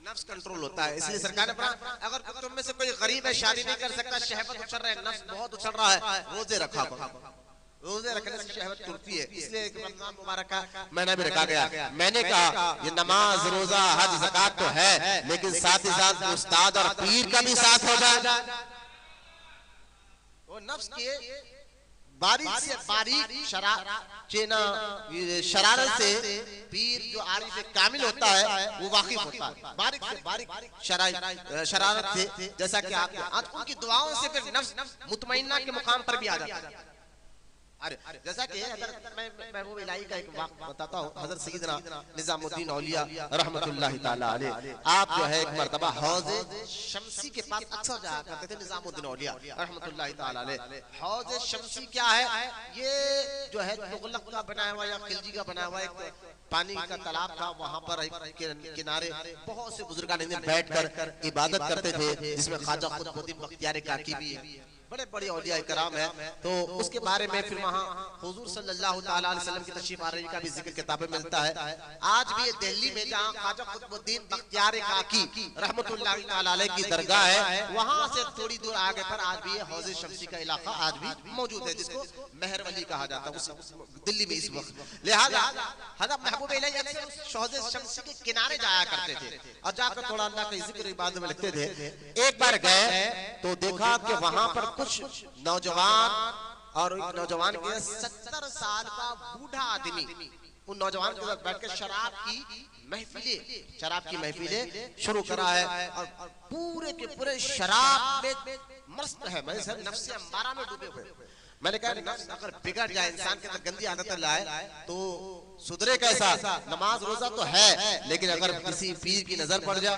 नफ्स कंट्रोल होता है। इसलिए सरकार ने कहा अगर तुम में से कोई गरीब है, शादी नहीं कर सकता, शहवत उछल रहा है, नफ्स बहुत उछल रहा है, रोजे रखा करो, रोजे रखने से शहवत टूटती है। इसलिए रमजान मुबारक का महीना भी रखा गया। मैंने कहा ये नमाज, रोजा, हज, ज़कात तो है, लेकिन साथ ही साथ उस्ताद और पीर का भी साथ हो जाए। वो नफ्स के बारीक से बारीक शरारत से पीर जो आरिफ कामिल होता है वो वाकिफ होता है, बारीक से बारीक शरारत से, जैसा कि आप उनकी दुआओं से फिर नफ्स मुतमइन्ना के मुकाम पर भी आ जाता है। अरे जैसा कि मैं महबूब इलाही का एक वाक़या बताता हूँ। हज़रत सैयदना निज़ामुद्दीन औलिया रहमतुल्लाहि ताला अलैह, आप जो है एक मर्तबा हौज़े शम्सी के पास अक्सर जाया करते थे निज़ामुद्दीन औलिया रहमतुल्लाहि ताला अलैह। हौज़े शम्सी क्या है, ये जो है तुगलक का बनाया हुआ या खिलजी का बनाया हुआ एक पानी का तालाब था। वहां पर किनारे बहुत से बुजुर्गान बैठकर इबादत करते थे, जिसमें ख्वाजा कुतुबुद्दीन बख्तियार काकी भी बड़े बड़े औलिया कराम है। तो उसके बारे में फिर वहाँ हुजूर सल्लल्लाहु ताला अलैहि वसल्लम की तशरीफ आवरी का भी जिक्र किताबें मिलता है। आज भी ये दिल्ली में जहाँ ख्वाजा कुतुबुद्दीन बख्तियार काकी रहमतुल्लाहि ताला अलैह की दरगाह है, वहाँ से थोड़ी दूर आगे पर आज भी ये हौज़े शम्सी का इलाका आज भी मौजूद है, जिसको मेहरवली कहा जाता है दिल्ली में इस वक्त। लिहाजा हज़रत महबूब इलाही अक्सर उस हौज़े शम्सी के किनारे जाया करते थे और जाकर थोड़ा अल्लाह का जिक्र इबादत में लिखते थे। एक बार गए तो देखा कि वहां पर कुछ नौजवान और एक नौजवान के 70 साल का बूढ़ा आदमी उन नौजवान के साथ बैठकर शराब की महफिलें शुरू करा है और पूरे के पूरे शराब में मस्त है। मैं सर नफ्स अम्मारा में डूबे हुए। मैंने कहा नफ्स अगर बिगड़ जाए, इंसान के अंदर गंदी आदतें लाए तो सुधरे कैसा। नमाज रोजा तो है, लेकिन अगर किसी पीर की नजर पड़ जाए,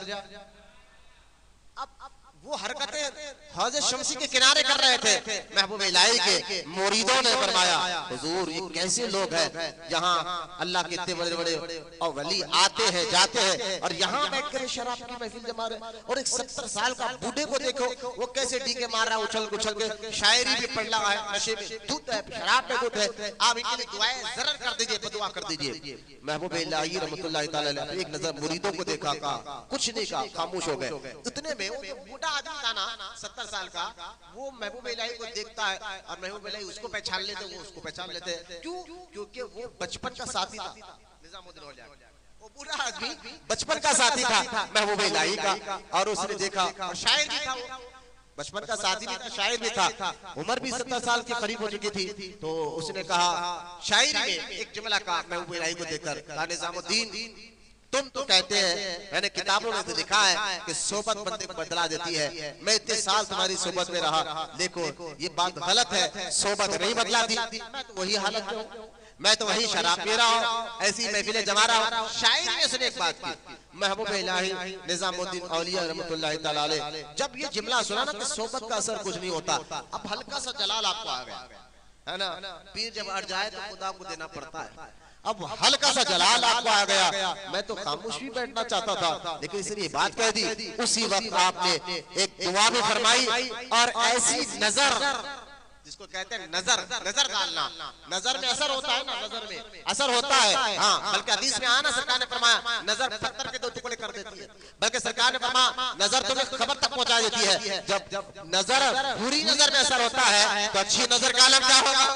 अब वो हरकतें हौज़े शम्सी के किनारे कर रहे थे। महबूब इलाही के मुरीदों ने फरमाया हुजूर ये कैसे लोग हैं, यहाँ अल्लाह के इतने बड़े बड़े और वली आते हैं जाते हैं और यहाँ बैठकर शराब की महफिल जमा रहे। और एक 70 साल का बूढ़े को देखो वो कैसे डीके मार रहा है, उछल उछल के शायरी भी पढ़ रहा है, नशे में धुत है, शराब में धुत है। आप इनके लिए दुआएं जरूर कर दीजिए, बदुआ कर दीजिए। महबूब इलाही रहमतुल्लाहि ताला अलैह एक नजर मुरीदों को देखा, कहा कुछ नहीं कहा, खामोश हो गए। इतने में वो बूढ़ा आदमी था ना 70 साल का, वो महबूब इलाही को देखता है और महबूब इलाही उसको पहचान लेते, वो उसको पहचान लेते। क्यों? क्योंकि वो बचपन का साथी था। निजामुद्दीन औलिया वो बूढ़ा आदमी बचपन का साथी था महबूब इलाही का, और उसने देखा और शायर भी था, वो बचपन का साथी भी था, शायर भी था। उम्र भी 70 साल के करीब हो चुकी थी। तो उसने कहा शायरी में एक जुमला कहा महबूब इलाही को देखकर, कहा निजामुद्दीन तुम तो कहते हैं, मैंने किताबों में तो लिखा है कि सोबत बंदे को बदला देती है। मैं इतने साल तुम्हारी सोबत में रहा, देखो ये बात गलत है, सोबत नहीं बदलाती। मैं तो वही हालत में हूँ, मैं तो वही शराब पी रहा हूँ, ऐसी महफिलें जमा रहा हूँ। शायर ने उसने एक बात की, महबूब इलाही निजामुद्दीन औलिया रहमतुल्लाहि ताला अलैह जब ये जुमला सुना ना कि सोबत का असर कुछ नहीं होता, अब हल्का सा जलाल आपको आ गया है ना। पीर जब अड़ जाए तो खुदा को देना पड़ता है। अब हल्का सा जलाल आपको आ गया। मैं तो खामोश भी बैठना चाहता था, लेकिन इसलिए बात कह दी। उसी वक्त आपने एक दुआ भी फरमाई और ऐसी नजर, जिसको कहते हैं नजर, नजर डालना, नजर में असर होता है ना, नजर में असर होता है। हाँ, बल्कि हदीस में आना सरकार ने फरमाया नजर पत्थर के 2 टुकड़े कर देती है, बल्कि सरकार ने फरमाया नजर तुम्हें खबर तक पहुंचा देती है। जब नजर बुरी नजर में असर होता है तो अच्छी नजर का आलम क्या होगा,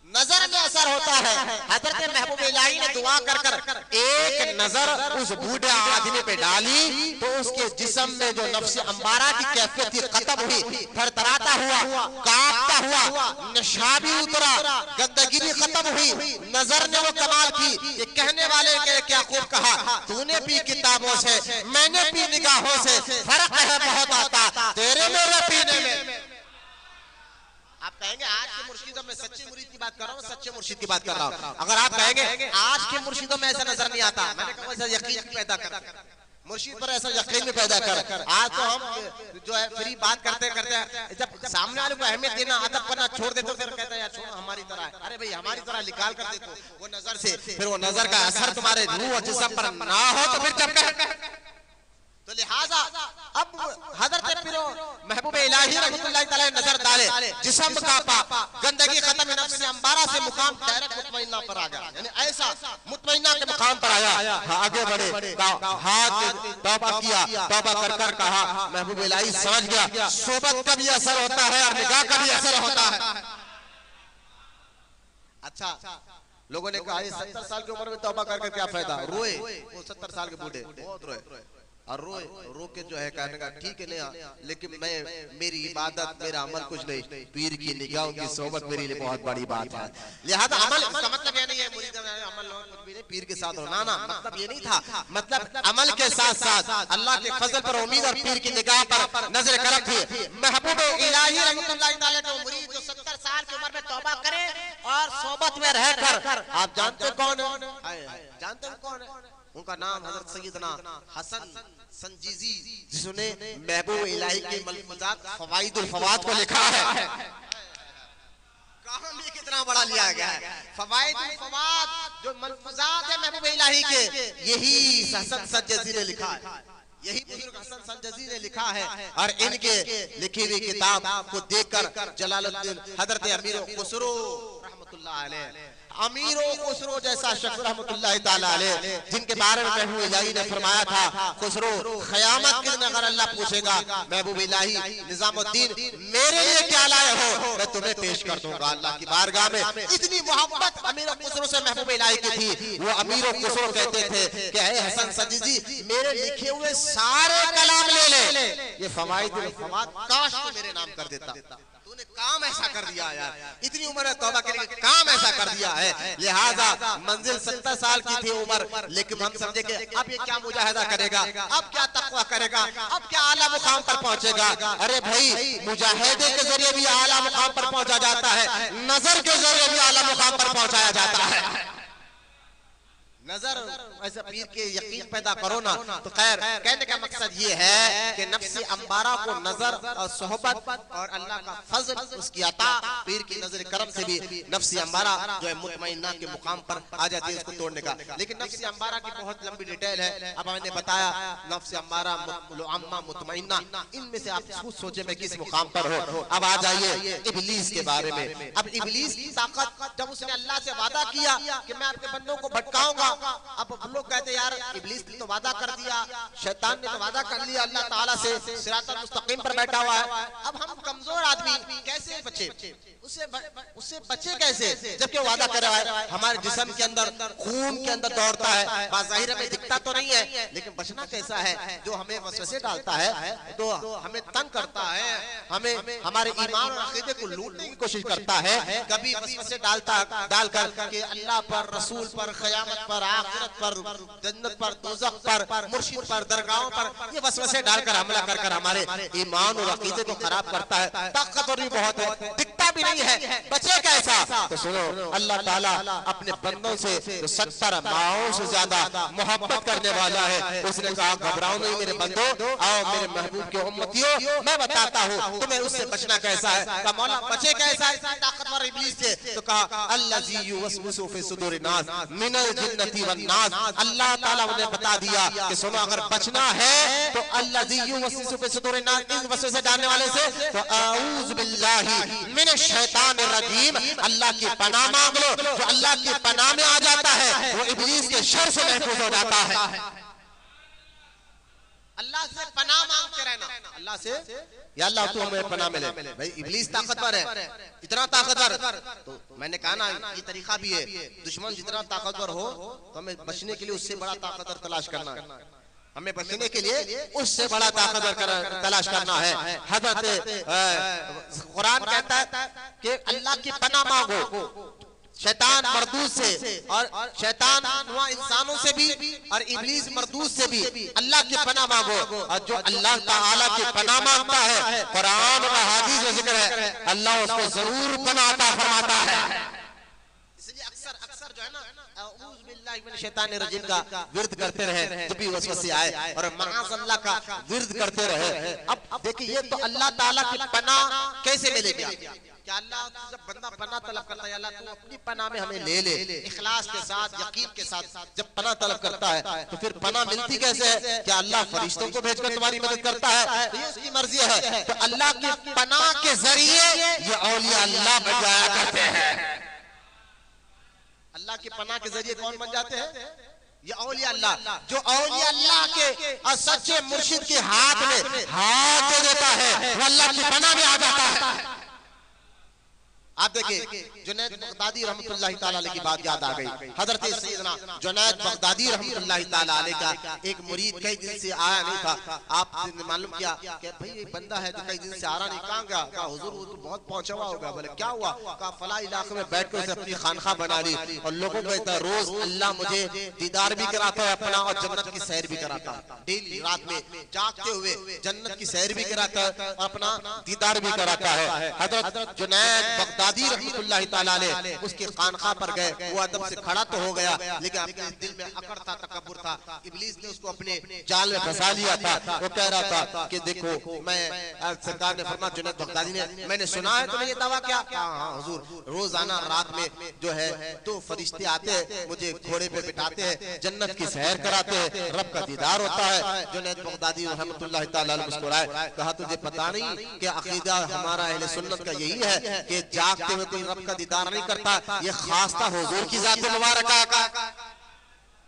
नजर में असर होता है। हजरत महबूब इलाही ने दुआ कर कर एक नजर उस बूढ़े आदमी पे डाली तो उसके जिस्म में जो नफ्स अंबारा की कैफियत थी खत्म हुई, थरथराता हुआ, कांपता हुआ, नशा भी उतरा, गंदगी भी खत्म हुई। नजर ने वो कमाल की, ये कहने वाले के क्या खूब कहा तूने पी किताबों से, मैंने पी निगाहों से, फर्क है बहुत आता तेरे मेरे पीने में। आप कहेंगे आज के मुर्शिदों में सच्चे मुरीद की बात कर रहा हूँ, सच्चे मुर्शिद की बात कर रहा हूँ। अगर आप कहेंगे आज के मुर्शिदों में ऐसा नजर नहीं आता, मैंने कहा ऐसा यकीन पैदा कर, मुर्शिद पर ऐसा यकीन भी पैदा कर। आज तो हम जो है फ्री बात करते करते जब सामने वाले को अहमियत देना, अदब करना छोड़ देते, फिर कहते हैं यार छोड़ो हमारी तरह है। अरे भाई हमारी तरह निकाल कर देखो वो नजर से, फिर वो नजर का असर तुम्हारे रूह और जिस्म पर ना हो तो फिर जब तो लिहाजा अब हजरत पीरो महबूब इलाही रहमतुल्लाह तआला नजर डाले, जिस्म का पाप, गंदगी खत्म, नफ्स अम्मारा से मुकाम डायरेक्ट मुतमइन्ना पर आ गया, यानी ऐसा मुतमइन्ना के मुकाम पर आया। आगे बढ़े, हाथ तौबा किया, तौबा कर कर कहा, महबूब इलाही समझ गया सोबत का भी असर होता है और निगाह का भी असर होता है। अच्छा, लोगों ने कहा 70 साल की उम्र में तौबा करके क्या फायदा, रोए वो 70 साल के बूढ़े बहुत रोए और रो के जो है कहने का ठीक है नहीं, लेकिन मैं मेरी इबादत मेरा अमल कुछ नहीं, पीर की निगाहों की सोबत मेरे लिए बहुत बड़ी बात है। लिहाजा अमल इसका मतलब ये नहीं है मुरीद अमल कुछ भी नहीं पीर के साथ होना ना, मतलब ये नहीं था, मतलब अमल के साथ साथ अल्लाह के फजल पर उम्मीद और पीर की निगाह पर नजर करम थी। महबूब इलाही रहमतुल्लाह तआला के मुरीद जो 70 साल की उम्र में तौबा करे और सोबत में रहकर, आप जानते कौन है, जानते कौन है, उनका नाम हजरत सैयदना हसन संजीजी, जिसने महबूब इलाही के मलफूजात फवाइदुल फवाद को लिखा है। काम ये कितना बड़ा लिया गया है, फवाइदुल फवाद जो मलफूजात है महबूब इलाही के, यही हसन संजीजी ने लिखा है, यही बुजुर्ग हसन संजीजी ने लिखा है। और इनके लिखी हुई किताब को देखकर जलालुद्दीन हजरत अमीर खुसरो रहमतुल्लाह अलैह, अमीर खुसरो जैसा शख्स रहमतुल्लाह ताला अलैह, जिनके बारे में महबूब इलाही ने फरमाया था खुसरो क़यामत के दिन अगर अल्लाह पूछेगा महबूब इलाही निजामुद्दीन मेरे लिए क्या लाए हो, मैं तुम्हें पेश कर दूंगा अल्लाह की बारगाह में। इतनी मोहब्बत अमीर खुसरो से महबूब इलाही की थी। वो अमीर खुसरो कहते थे कि हे हसन संजीजी मेरे लिखे हुए सारे कलाम ले, ये फवाइदुल फवाद काश तो मेरे नाम कर देता, तूने काम ऐसा कर दिया यार, इतनी उम्र है तौबा के लिए काम ऐसा कर दिया है। लिहाजा मंजिल 70 साल की थी उम्र, लेकिन हम समझे कि अब ये क्या मुजाहिदा करेगा, अब क्या तकवा करेगा, अब क्या आला मुकाम पर पहुंचेगा। अरे भाई मुजाहिदे के जरिए भी आला मुकाम पर पहुंचा जाता है, नजर के जरिए भी आला मुकाम पर पहुंचाया जाता है। नजर ऐसा पीर के यकीन पैदा करो ना, तो खैर कहने का मकसद ये है कि नफ्स अम्बारा को नजर और सोहबत और अल्लाह का फजल उसकी अता पीर की नजर करम से भी नफ्स अम्बारा जो है मुतमइन्ना के मुकाम पर आ जाती है, उसको तोड़ने का। लेकिन नफ्स अम्बारा की बहुत लंबी डिटेल है, अब मैंने बताया नफ्स अम्बारा मुतअम्मा मुतमइन्ना, इनमें से आप खुद सोचे मैं किस मुकाम पर हो। अब आ जाइए इब्लीस के बारे में। अब इब्लीस की ताकत, जब उसने अल्लाह से वादा किया कि मैं आपके बंदों को भटकाऊंगा, अब हम लोग कहते यार इब्लीस ने तो वादा कर दिया, शैतान ने तो वादा कर लिया अल्लाह ताला से, सिरातुल मुस्तकीम पर बैठा हुआ है, अब हम कमजोर आदमी कैसे बचे, उससे बचे कैसे, जबकि वादा कर रहा है। हमारे जिस्म के अंदर खून के अंदर दौड़ता है, बाज़ाहिर में दिखता तो नहीं है, लेकिन बचना कैसा है, जो हमें वसवसे डालता है, तो हमें तंग करता है, हमें हमारे ईमान और अकीदे को लूटने की कोशिश करता है। कभी वसवसे डालकर कि अल्लाह पर, रसूल पर, क़यामत पर, आखिरत पर, जन्नत पर, दोज़ख पर, मुर्शिद पर, दरगाहों पर ये वसवसे डालकर हमला कर हमारे ईमान और अकीदे को खराब करता है। ताकतवर भी बहुत है, दिखता भी नहीं है, बचे कैसा। तो सुनो अल्लाह ताला अपने बंदों से 70 माओं से ज्यादा मोहब्बत करने वाला है। उसने कहा घबराओ नहीं मेरे बंदो, आओ मेरे महबूब के उम्मतियों, मैं बताता हूँ तुम्हें उससे बचना कैसा है। कहा मौला बचे कैसा है ताकतवर इब्लीस से। तो कहा अल्लज़ी युवस्विसु फी सुदूरिन नास मिनल जिन्नति वन नास। अल्लाह ताला उन्हें बता दिया कि सुनो अगर बचना है तो अल्लज़ी युवस्विसु फी सुदूरिन नास, इस वसवसे डालने वाले से, तो आऊज़ु बिल्लाहि मिनश शैतानिर रजीम, अल्लाह की पनाह मांग लो। जो अल्लाह की पनाह में आ जाता है वो इब्लीस के शर से महफूज हो जाता है। अल्लाह से पनाह मांगते रहना, अल्लाह से या अल्लाह तू हमें पनाह मिले। भाई इब्लीस ताकतवर है, इतना ताकतवर, तो मैंने कहा ना ये तरीका भी है, दुश्मन जितना ताकतवर हो तो हमें बचने के लिए उससे बड़ा ताकतवर तलाश करना है, हमें बचने के लिए उससे बड़ा ताकतवर तलाश करना है। हजरत कुरान कहता है कि अल्लाह की पनाह मांगो, शैतान मरदूस से और शैतान हुआ इंसानों से भी और इब्लीस मरदूस से भी अल्लाह की पनाह मांगो। और जो अल्लाह ताला की पनाह मांगता है, कुरान और हदीस में जिक्र है, अल्लाह उसको जरूर पनाह अता फरमाता है। इसलिए अक्सर जो है ना औज़ बिल्लाहि मिनश शैतानिर रजीम का विर्द करते रहे जब भी वसवसे आए, और माअज़ अल्लाह का विर्द करते रहे। अब देखिए ये तो अल्लाह ताला की पनाह कैसे मिलेगी? क्या अल्लाह जब बंदा पनाह तलब करता है, अल्लाह तू अपनी पनाह में हमें ले ले, इखलास के साथ यकीन के साथ जब पनाह तलब करता है तो फिर पनाह मिलती कैसे है? क्या अल्लाह फरिश्तों को भेजकर तुम्हारी मदद करता है? तो ये उसकी मर्जी है। तो अल्लाह की पनाह के जरिए ये औलिया अल्लाह बन जाया करते हैं। अल्लाह की पनाह के जरिए कौन बन जाते हैं? ये औलिया अल्लाह। जो औलिया अल्लाह के और सच्चे मुर्शिद के हाथ में हाथ दे देता है वो अल्लाह की पनाह में आ जाता है। आप देखिए जुनैद बगदादी रहमतुल्लाहि ताला अलैह की बात याद आ गई। हजरत सैयदना जुनैद बगदादी रहमतुल्लाहि ताला अलैह का एक मुरीद कई दिन से आया नहीं था। आपने मालूम किया कि भाई एक बंदा है जो कई दिन से आ रहा नहीं, कहाँ गया? कहा हुजूर वो तो बहुत पहुंचा हुआ होगा। बोले क्या हुआ? कहा फला इलाके में बैठ कर अपनी खानखा बना ली और लोगों को कहता रोज अल्लाह मुझे दीदार भी कराता है अपना और जन्नत की सैर भी कराता है। डेली रात में जागते हुए जन्नत की सैर भी कराता है और अपना दीदार भी कराता है। हजरत जुनैद बगदादी रहमतुल्लाहि ताला अलैह उसके खानखा पर गए। वो अदब से खड़ा तो हो गया, लेकिन अपने दिल में अकड़ था, तकब्बुर था। इब्लीस ने उसको अपने जाल में फंसा लिया था। वो कह रहा था कि देखो मैं, सरकार ने फरमाया जुनैद बगदादी ने, मैंने सुना है तुम्हें ये दावा क्या? हाँ हुजूर, रोजाना रात में जो है तो फरिश्ते आते हैं, मुझे घोड़े पे बिठाते हैं, जन्नत की सैर कराते हैं, रब का दीदार होता है। जुनैद बगदादी रहमतुल्लाहि ताला अलैह मुस्कुराए, कहा तुझे पता नहीं कि अकीदा हमारा अहले सुन्नत का यही है कि जागते हुए कोई रब का दीदार नहीं करता, ये खास था हुजूर की जात मुबारक का।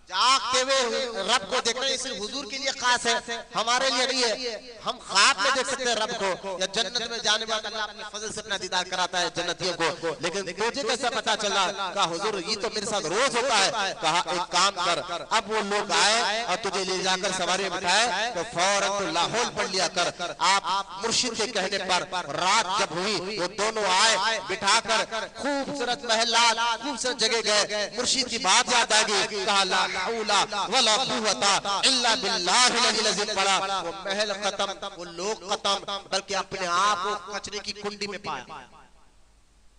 जागते हुए रब को देखना ये सिर्फ हुजूर के लिए खास है, हमारे लिए नहीं है। हम ख्वाब में देख सकते हैं रब को, या जन्नत में जाने बाद अल्लाह अपने फजल से अपना दीदार कराता है जन्नतियों को, लेकिन तुझे कैसे पता चला? कहा हुजूर ये तो मेरे साथ रोज होता है। कहा एक काम कर, अब वो लोग आए और तुझे ले जाकर सवारी में बिठाए तो फौरन तो लाहौल पढ़ लिया कर। आप मुर्शिद के कहने पर रात जब हुई वो दोनों आए, बिठाकर खूबसूरत महलात खूबसूरत जगह गए। मुर्शिद की बात याद आ गई। कहा ला वला कुव्वता इल्ला बिल्लाहिल अज़ीम पड़ा। वो महल खत्म, वो लोग खत्म, बल्कि अपने आप को कचरे की कुंडी में पाया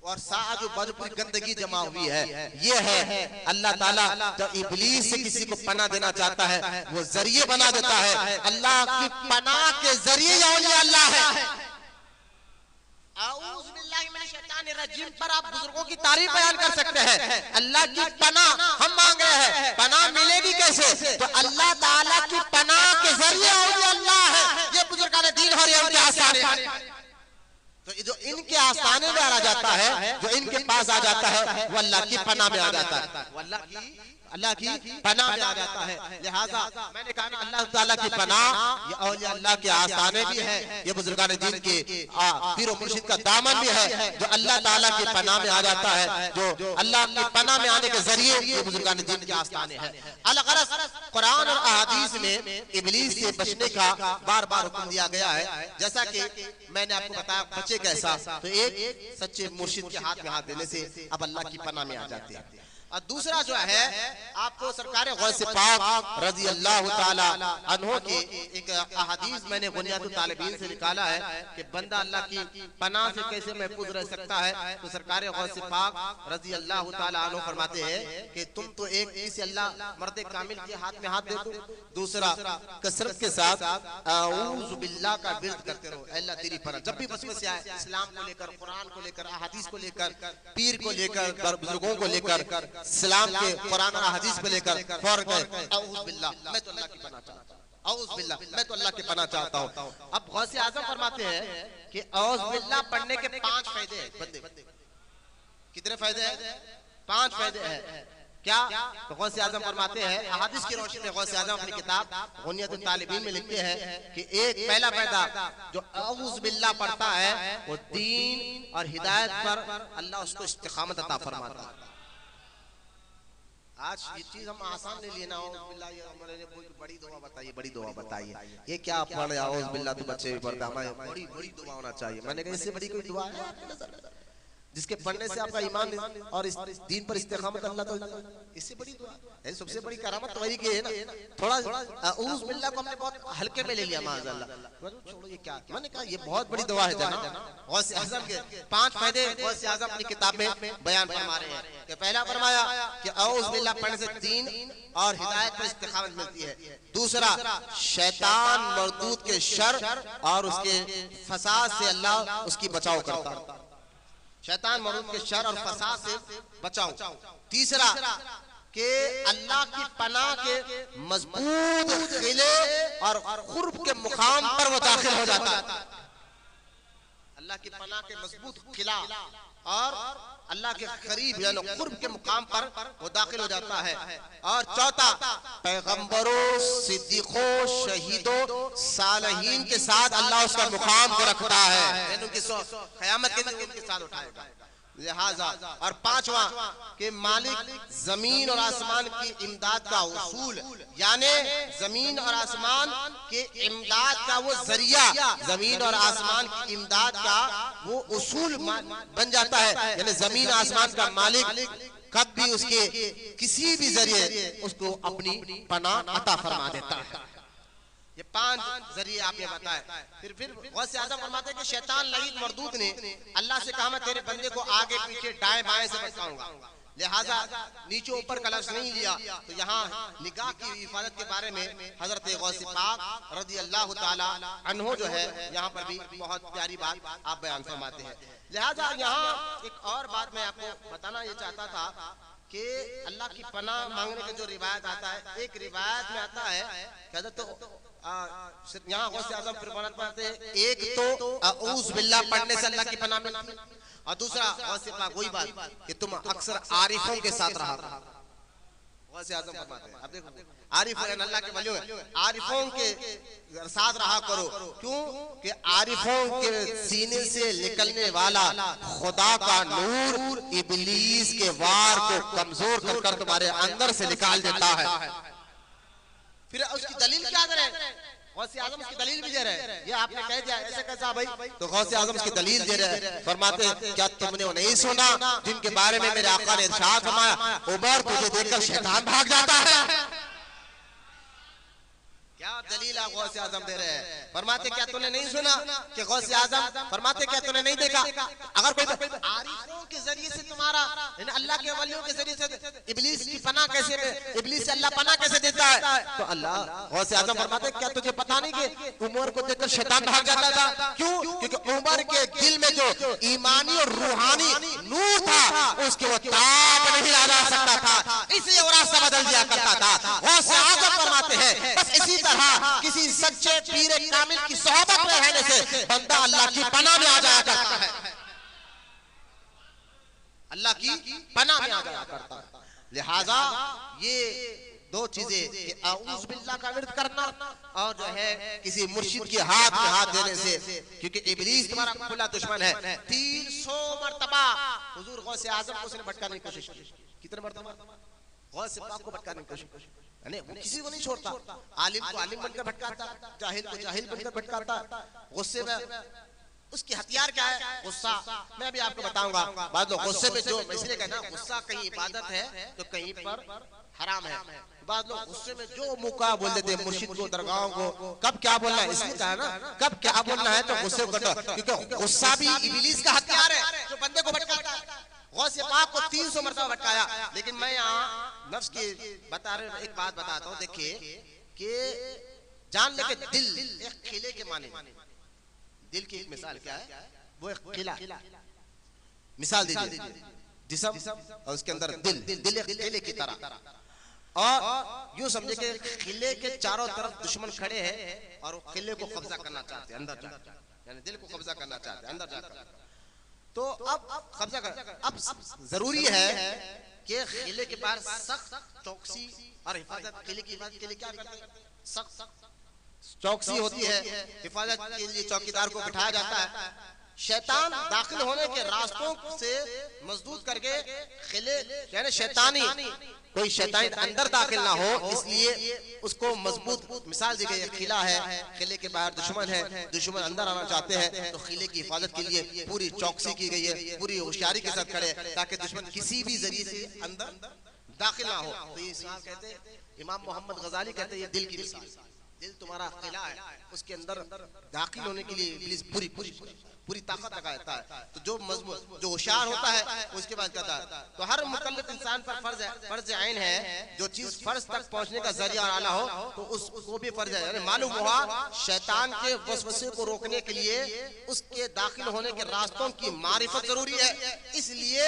और साथ जो बदपूरी गंदगी जमा हुई है। ये है अल्लाह ताला जब इब्लीस से किसी को पनाह देना चाहता है वो जरिए बना देता है। अल्लाह की पनाह के जरिए औलिया अल्लाह है। औज़ बिल्लाहि मिनश शैतानिर रजीम पर आप बुजुर्गों की तारीफ बयान कर सकते हैं। अल्लाह की पनाह हम मांग रहे हैं, पनाह मिलेगी कैसे? तो अल्लाह ताला की पनाह के जरिए औलिया अल्लाह है। ये बुजुर्गान दीन और ये आस्थाने, तो जो इनके आस्थाने में आ जाता है, जो इनके पास आ जाता है वो अल्लाह की पनाह में आ जाता है, वो अल्लाह की पनाह में आ जाता है। लिहाजा मैंने कहा अल्लाह ताला की पनाह ये औलिया अल्लाह के आस्थाने भी है, ये बुजुर्गान दीन के पीर और मुर्शिद का दामन भी है जो अल्लाह ताला की पनाह में आ जाता है। जो अल्लाह की पनाह में आने के जरिए ये बुजुर्गान दीन के आस्थाने हैं। अलगरज कुरान और अहादीस में इब्लीस से बचने का बार बार हुक्म दिया गया है। जैसा कि मैंने आपको बताया बचे कैसा, तो एक सच्चे मुर्शिद के हाथ में हाथ देने से अब अल्लाह की पनाह में आ जाते हैं। और दूसरा जो है आपको सरकार गौसे पाक रजी अल्लाह ताला अन्हो की एक अहादीस मैंने बुनियादुल तालिबीन से निकाला है कि बंदा अल्लाह की पनाह से कैसे महफूज रह सकता है। तो सरकार गौसे पाक रजी अल्लाह ताला अन्हो फरमाते हैं कि तुम तो एक इसे अल्लाह मर्द कामिल के हाथ में हाथ दे दो, दूसरा कसरत के साथ औज़ु बिल्लाह का विर्द करते रहो। अल्लाह तेरी पनाह जब भी वसवसे आए, इस्लाम को लेकर, कुरान को लेकर, अहादीस को लेकर, पीर को लेकर, बुजुर्गों को लेकर, इस्लाम के कुरान और हदीस को लेकर फौरन कहे औज़ बिल्लाह मैं तो अल्लाह की पनाह चाहता हूं, औज़ बिल्लाह मैं तो अल्लाह की पनाह चाहता हूं। अब गौसे आज़म फरमाते हैं कि औज़ बिल्लाह पढ़ने के 5 फायदे हैं बंदे। कितने फायदे हैं? 5 फायदे हैं। क्या? तो गौसे आज़म फरमाते हैं अहादीस की रोशनी में गौसे आज़म अपनी किताब बुनियादुल तालिबीन में लिखते हैं कि एक पहला फायदा जो औज़ बिल्लाह पढ़ता है वो दीन और हिदायत पर अल्लाह उसको इस्तिकामत अता फरमाता है। आज ये चीज हम आसान ले लेना हो बिल्ला, ये हमारे ने कोई बड़ी दुआ बताइए, बड़ी दुआ बताइए, ये क्या आप पढ़ रहे औज़ बिल्ला तो बच्चे भी पढ़ते, हमारे बड़ी बड़ी दुआ होना चाहिए। मैंने कहा इससे बड़ी कोई दुआ है? जिसके पढ़ने से आपका ईमान और इस दीन पर इस्तेकामत अल्लाह ताला, इससे बड़ी दुआ है, सबसे बड़ी करामत तो वही की है ना। थोड़ा औज़ बिल्लाह को हमने बहुत हल्के में ले लिया, माज़अल्लाह, छोड़ो ये क्या, मैंने कहा ये बहुत बड़ी दुआ है जनाब। गौसे आज़म के 5 फायदे गौसे आज़म अपनी किताब में बयान फरमा रहे हैं कि पहला फरमाया कि औज़ बिल्लाह पढ़ने से दीन और हिदायत पर इस्तेकामत मिलती है। दूसरा, शैतान मरदूद के शर और उसके फसाद से अल्लाह उसकी बचाव करता है, शैतान मरदूद के शर और फसाद से बचाओ। तीसरा कि अल्लाह की पनाह के मजबूत किले और कुर्ब के मुकाम पर वो दाखिल हो जाता है। अल्लाह की पनाह के मजबूत किला और अल्लाह के करीब यानी कुर्ब के मुकाम पर वो दाखिल हो जाता है। और चौथा, पैगंबरों, सिद्दीकों, शहीदों, सालिहीन के साथ अल्लाह उसका मुकाम को रखता है, यानी उनकी क़यामत के दिन उनके साथ उठाएगा। लिहाजा और पांचवा कि मालिक जमीन और आसमान की इमदाद का उसूल, यानी जमीन और आसमान के इमदाद का वो जरिया, जमीन और आसमान की इमदाद का वो उसूल बन जाता है, यानी जमीन आसमान का मालिक कब भी उसके किसी भी जरिए उसको अपनी पनाह अता फरमा देता है। ये 5 जरिए आपने बताए। फिर गौसे आज़म फरमाते हैं कि शैतान लईन मरदूद ने अल्लाह से कहा मैं तेरे बंदे को आगे पीछे दाएं बाएं से बचाऊंगा, लिहाजा नीचे ऊपर का लफ्ज़ नहीं लिया। तो यहाँ निगाह की हिफाजत के बारे में हजरत गौसे पाक रज़ी अल्लाह ताला अन्हो जो है यहाँ पर भी बहुत प्यारी बात आप बयान फरमाते हैं। लिहाजा यहाँ एक और बात मैं आपको बताना ये चाहता था कि अल्लाह की पनाह मांगने का जो रिवायत आता है, एक रिवायत में आता है कि तो यहाँ गौसे आज़म फिर पढ़ते हैं, एक तो औज़ बिल्लाह पढ़ने से अल्लाह की पनाह मिलती है, और दूसरा गौसे पाक वही बात कि तुम अक्सर आरिफों के साथ रहा करो। गौसे आज़म फरमाते हैं, अब देखो आरिफ अल्लाह के वलियों आरिफों के साथ रहा करो, क्यों कि आरिफों के सीने से निकलने वाला खुदा का नूर इब्लीस के वार को कमजोर कर तुम्हारे अंदर से निकाल देता है। फिर उसकी दलील क्या दे रहे हैं? गौसे आज़म उसकी दलील भी दे रहे हैं। ये आपने कह दिया ऐसे कैसा भाई, तो गौसे आज़म उसकी दलील दे रहे हैं। फरमाते हैं क्या तुमने वो नहीं सुना जिनके बारे में मेरे आका ने इरशाद फरमाया, उमर तुझे देखकर शैतान भाग जाता है। क्या दलील आप गौसे आज़म दे रहे हैं? फरमाते क्या तूने नहीं सुना कि गौसे आज़म फरमाते क्या तूने नहीं देखा? अगर कोई आरिफों के जरिए से तुम्हारा अल्लाह के वलियों के जरिए से इब्लीस की पनाह कैसे, इब्लीस से अल्लाह पनाह कैसे देता है? तो अल्लाह गौसे आज़म फरमाते क्या तुझे पता नहीं कि उमर को देखकर शैतान भाग जाता था? क्यों? क्योंकि उमर के दिल में जो ईमानी और रूहानी नूर था उसके वो ताब नहीं ला जा सकता था, इसलिए वो रास्ता बदल दिया करता था। गौसे आज़म फरमाते हैं बस इसी किसी सच्चे पीरे कामिल की सोहबत में रहने से बंदा अल्लाह की पनाह में आ जाया करता है, अल्लाह की पनाह में आ जाया करता है। लिहाजा ये 2 चीजें, औज़ बिल्लाह का विर्द करना और जो है किसी मुर्शिद के हाथ में हाथ देने से, क्योंकि इब्लीस तुम्हारा खुला दुश्मन है। 300 मरतबा हुजूर गौसे आज़म को उसने भटकाने की कोशिश की। कितने मरतबा? गौसे पाक को भटकाने की कोशिश, वो किसी को नहीं छोड़ता। आलिम को आलिम बनकर भटकाता, जाहिल को जाहिल बनकर भटकाता। गुस्से में उसकी हथियार क्या है? गुस्सा। मैं भी आपको बताऊंगा। बाद लोग गुस्से में जो, इसलिए कहना गुस्सा कहीं इबादत है तो कहीं पर हराम है। बाद लोग गुस्से में जो मुका बोल देते हैं मुर्शिद को, दरगाहों को। कब क्या बोलना है इसलिए कहा ना, कब क्या बोलना है तो गुस्से को कटो, क्योंकि गुस्सा भी इब्लीस का हथियार है जो बंदे को भटकाता है। गौसे पाक को 300 मरतबा भटकाया। लेकिन मैं यहाँ नफ्स की बता रहे एक बात बताता हूँ। देखिए कि जान ले के दिल एक किले के माने, दिल की एक मिसाल क्या है? वो एक किला, मिसाल दीजिए जिस्म और उसके अंदर दिल एक किले की तरह, और यूं समझे कि किले के चारों तरफ दुश्मन खड़े हैं और वो किले को कब्जा करना चाहते हैं अंदर जाकर, यानी दिल को कब्जा करना चाहते हैं अंदर जाकर। तो अब कब्जा कर, अब जरूरी है कि किले के पास सख्त चौकसी और हिफाजत, किले की हिफाजत के लिए क्या करते हैं? सख्त चौकसी होती है, हिफाजत के लिए चौकीदार को बिठाया जाता है। शैतान दाखिल होने के रास्तों से मजबूत करके खिले, यानी शैतानी कोई शैतान अंदर दाखिल ना हो, इसलिए उसको मजबूत मिसाल दी गई है। किला है, किले के बाहर दुश्मन है, दुश्मन अंदर आना चाहते हैं तो किले की हिफाजत के लिए पूरी चौकसी की गई है, पूरी होशियारी के साथ खड़े ताकि दुश्मन किसी भी जरिए से अंदर दाखिल ना हो। तो ये इस्लाम कहते हैं, इमाम मोहम्मद गजाली कहते हैं, ये दिल की मिसाल, दिल तुम्हारा किला है, उसके अंदर दाखिल होने के लिए इब्लीस पूरी पूरी पूरी ताकत लगाता है। तो जो मजबूत जो होशियार होता है उसके बाद कहता है। तो हर मुकल्लफ इंसान पर फर्ज है, फर्ज आइन है, जो चीज फर्ज तक पहुंचने का जरिया आला हो तो उसको भी फर्ज है। यानी मालूम हुआ शैतान के वसवसे को रोकने के लिए उसके दाखिल होने के रास्तों की मारिफत जरूरी है, इसलिए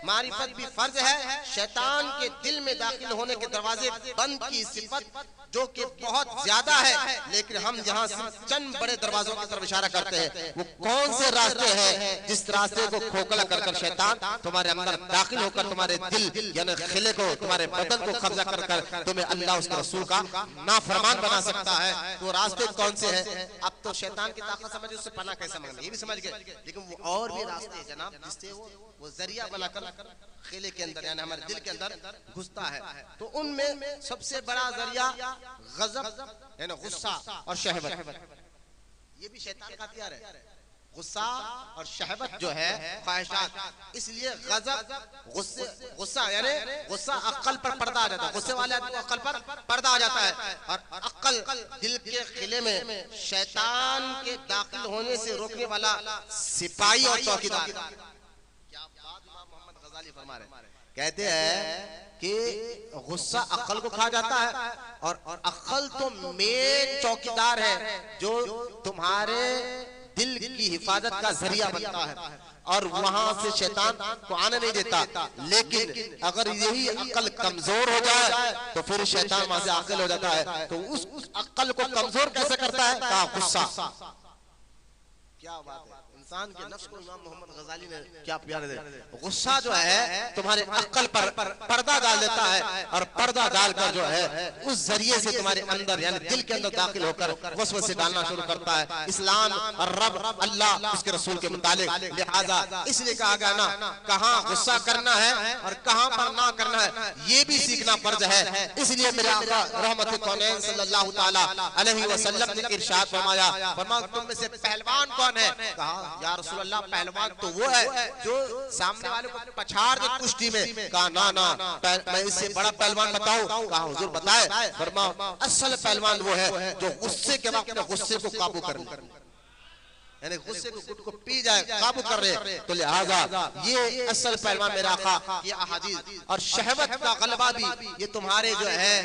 मारिफत भी फर्ज है। शैतान के दिल में दाखिल होने के दरवाजे बंद की सिफत जो कि बहुत ज्यादा है, लेकिन हम यहाँ चंद बड़े दरवाजों की तरफ इशारा करते हैं। वो कौन से रास्ते हैं जिस रास्ते को खोखला कर शैतान तुम्हारे अंदर दाखिल होकर तुम्हारे दिल यानी खिले को, तुम्हारे बदन को कब्जा कर तुम्हें अल्लाह उसके रसूल का नाफरमान बना सकता है। तो रास्ते कौन से हैं? अब तो शैतान की ताकत समझे, उससे पनाह कैसे मांगना ये भी समझ गए, लेकिन वो और भी रास्ते हैं जनाब जिससे वो जरिया बनाकर खिले के अंदर यानी हमारे दिल के अंदर घुसता है। तो उनमें सबसे बड़ा जरिया गजब यानी गुस्सा और शहवत, ये भी शैतान का हथियार है। गुस्सा और शहवत जो है ख्वाहिशात, इसलिए गजब गुस्सा यानी गुस्सा अक्ल पर पर्दा आ जाता है, गुस्से वाले आदमी को अक्ल पर पर्दा आ जाता है। और अक्ल दिल के किले में शैतान के दाखिल होने से रोकने वाला सिपाही और चौकीदार। क्या बात इमाम मोहम्मद गजाली फरमा रहे, कहते हैं कि गुस्सा अक्ल को खा जाता है और अक्ल तो मेन चौकीदार है जो तुम्हारे दिल की हिफाजत का जरिया बनता है और वहां से शैतान को आने नहीं देता। लेकिन अगर यही अक्ल कमजोर हो जाए तो फिर शैतान वहां से आकिल हो जाता है। तो उस अक्ल को कमजोर कैसे करता है? कहा गुस्सा। क्या बात है, इंसान के नफ्स को इमाम मोहम्मद गजाली ने क्या प्यारे दे। गुस्सा जो है तुम्हारे अक्ल पर पर्दा डाल देता है और पर्दा डालकर जो है उस जरिए से तुम्हारे अंदर यानी दिल के अंदर दाखिल होकर वसवसे डालना शुरू करता है। इस्लाम और रब अल्लाह उसके रसूल के मुतालिक, लिहाजा इसलिए कहा गया ना कहाँ गुस्सा करना है और कहाँ पर ना करना है, ये भी सीखना फर्ज है। इसलिए मेरे आका रहमत कौनैन सल्लल्लाहु ताला अलैहि वसल्लम ने इरशाद फरमाया, तुम में से पहलवान कौन है? कहा या रसूल अल्लाह पहलवान तो वो है जो सामने वाले को पछाड़ दे कुश्ती में। कहा ना मैं इससे बड़ा पहलवान बताऊं? कहा हुजूर बताए। फरमाया असल पहलवान वो है जो गुस्से के वक्त गुस्से को काबू कर ले, यानी गुस्से को खुद को पी जाए, काबू कर रहे। तो लिहाजा ये असल पहलवान मेरा आका ये अहादीस। और शहवत का गलबा भी ये तुम्हारे जो है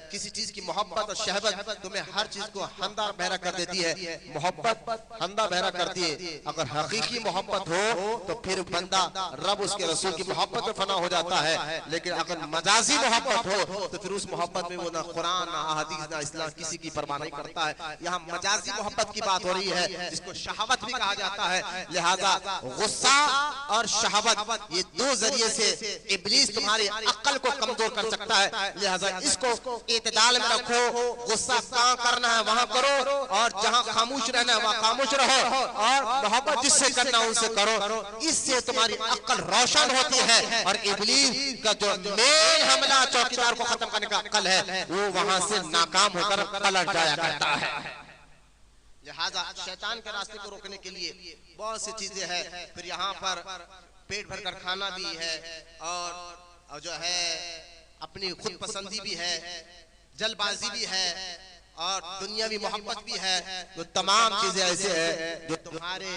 किसी चीज की मोहब्बत और शहवत तुम्हें हर चीज को हंदा बहरा कर देती है। मोहब्बत हंदा बहरा करती है। अगर हकीकी मोहब्बत हो तो फिर बंदा रब उसके रसूल की मोहब्बत में फना हो जाता है, लेकिन अगर मजाजी मोहब्बत हो तो फिर उस मोहब्बत में वो ना कुरान ना अहादीस ना इस्लाम किसी की परवाह नहीं करता है। यहाँ मजाजी मोहब्बत की बात हो रही है जिसको शहावत भी कहा जाता है। लिहाजा गुस्सा और शहावत ये दो जरिए से इब्लीस तुम्हारी अक्ल को कमजोर कर सकता है। लिहाजा इसको इत्तेदाल में रखो। गुस्सा कहाँ करना है वहां करो और जहां खामोश रहना है वहां खामोश रहो और मोहब्बत जिससे करना है उनसे करो। इससे तुम्हारी अक्ल रोशन होती है और इब्लीस का जो मेन हमला चौकीदार को खत्म करने का अक्ल है वो वहां से नाकाम होकर पलट जाया करता है। लिहाजा शैतान के रास्ते को रोकने के लिए बहुत सी चीजें हैं। फिर यहाँ पर पेट भर कर खाना भी है और जो है अपनी खुद पसंदी भी है, जल्दबाजी भी है और दुनियावी मोहब्बत भी है। तो तमाम चीजें ऐसे हैं जो तुम्हारे,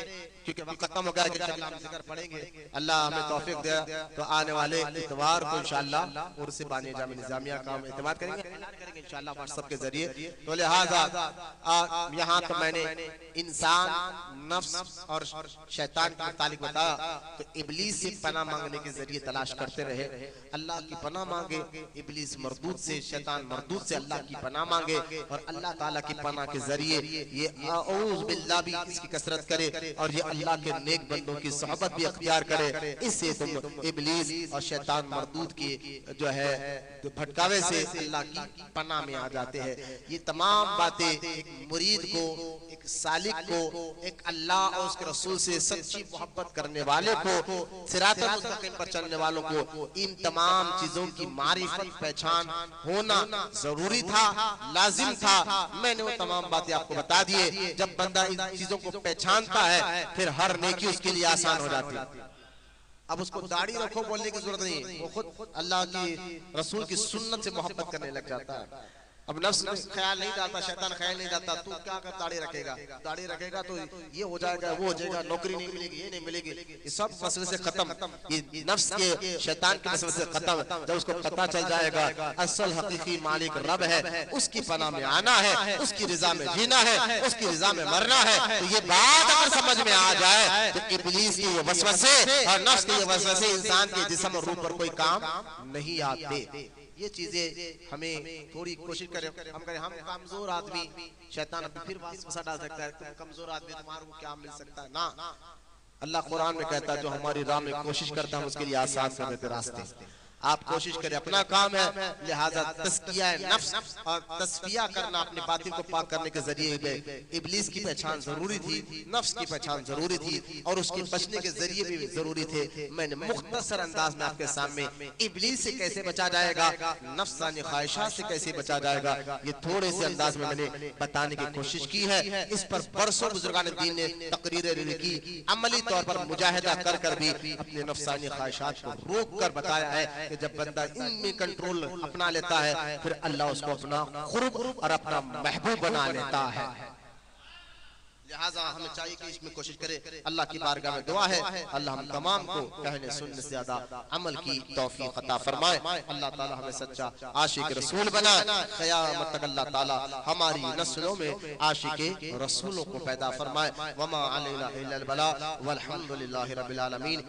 क्योंकि वक्त खत्म हो गया कि हम जिक्र पढ़ेंगे, अल्लाह हमें तौफीक दे तो आने वाले इतवार को इंशाअल्लाह उर्स बानी जामी निजामिया का हम इत्तेमाद करेंगे इंशाअल्लाह व्हाट्सएप के जरिए। तो लिहाजा यहाँ तो मैंने इंसान नफ्स और शैतान के मुतालिक बताया। तो इब्लीस से पनाह मांगने के जरिए तलाश करते रहे, अल्लाह की पनाह मांगे। इब्लीस मरदूद से, शैतान मरदूद से अल्लाह की पनाह मांगे और अल्लाह ताला की पनाह के जरिए ये औज़ बिल्लाह भी इसकी कसरत करे और ये अल्लाह के नेक बंदों की सोहबत भी अख्तियार करे। इससे तुम इब्लीस और शैतान मरदूद की जो है भटकावे से अल्लाह की पनाह में आ जाते हैं। ये तमाम बातें एक मुरीद को, एक सालिक को, एक अल्लाह और उसके रसूल से सच्ची मोहब्बत करने वाले को, सिरात मुस्तकीम पर चलने वालों को इन तमाम चीजों की मारिफत पहचान होना जरूरी था, लाजिम था। मैंने वो तमाम बातें आपको बता दिए। जब बंदा इन चीजों को पहचानता है फिर हर नेकी उसके लिए आसान हो जाती है। अब उसको दाढ़ी रखो बोलने की जरूरत नहीं, वो खुद अल्लाह की रसूल की सुन्नत से मोहब्बत करने लग जाता है। अब नफ्स ख्याल नहीं डालता, शैतान ख्याल नहीं डालता, तू क्या कर दाढ़ी रखेगा, दाढ़ी रखेगा तो ये हो जाएगा, वो हो जाएगा, नौकरी नहीं मिलेगी, ये नहीं मिलेगी, ये सब मसले से खत्म। ये नफ्स के शैतान के मसले से खत्म। जब उसको पता चल जाएगा असल हकीकी मालिक रब है, उसकी पनाह में आना है, उसकी रिजा में जीना है, उसकी रिजा में मरना है, तो ये बात अगर समझ में आ जाए तो इब्लीस के ये वसवसे और नफ्स के ये वसवसे इंसान के जिस्म और रूह पर कोई काम नहीं आते। ये चीजें हमें थोड़ी कोशिश करें, हम कमजोर आदमी, शैतान अभी फिर वसवसा डाल सकता है, तुम कमजोर आदमी, तुम्हारे को क्या मिल सकता है ना। अल्लाह कुरान में कहता है जो हमारी राह में कोशिश करता है उसके लिए आसान कर देते रास्ते। आप कोशिश करें, अपना काम है, लिहाजा तस्किया नफ्स और तस्फिया करना अपने बातिल को पाक करने के जरिए इब्लीस की पहचान जरूरी थी, नफ्स की पहचान जरूरी थी और उसके बचने के जरिए भी जरूरी थे। मैंने मुख्तसर अंदाज में आपके सामने इब्लीस से कैसे बचा जाएगा, नफ्सानी ख्वाहिशात से कैसे बचा जाएगा, ये थोड़े से अंदाज में मैंने बताने की कोशिश की है। इस पर बरसों बुजुर्गान दीन ने तकरीरें लिखी, अमली तौर पर मुजाहिदा कर कर भी अपने नफ्सानी ख्वाहिशात को रोक कर बताया है कि जब बंदा इनमें कंट्रोल अपना लेता है फिर अल्लाह उसको अपना खुर्ब और अपना महबूब बना लेता है। लिहाजा हमें चाहिए कि इसमें कोशिश करें। अल्लाह की बारगाह में दुआ है अल्लाह हम तमाम को कहने सुनने से ज्यादा अमल की तौफीक अता फरमाए। अल्लाह ताला हमें सच्चा आशिक रसूल बनाए। क़यामत तक अल्लाह ताला हमारी नस्लों में आशिक रसूलों को पैदा फरमाए। वमा अलैना इल्लल बलाग वल्हम्दुलिल्लाहि रब्बिल आलमीन।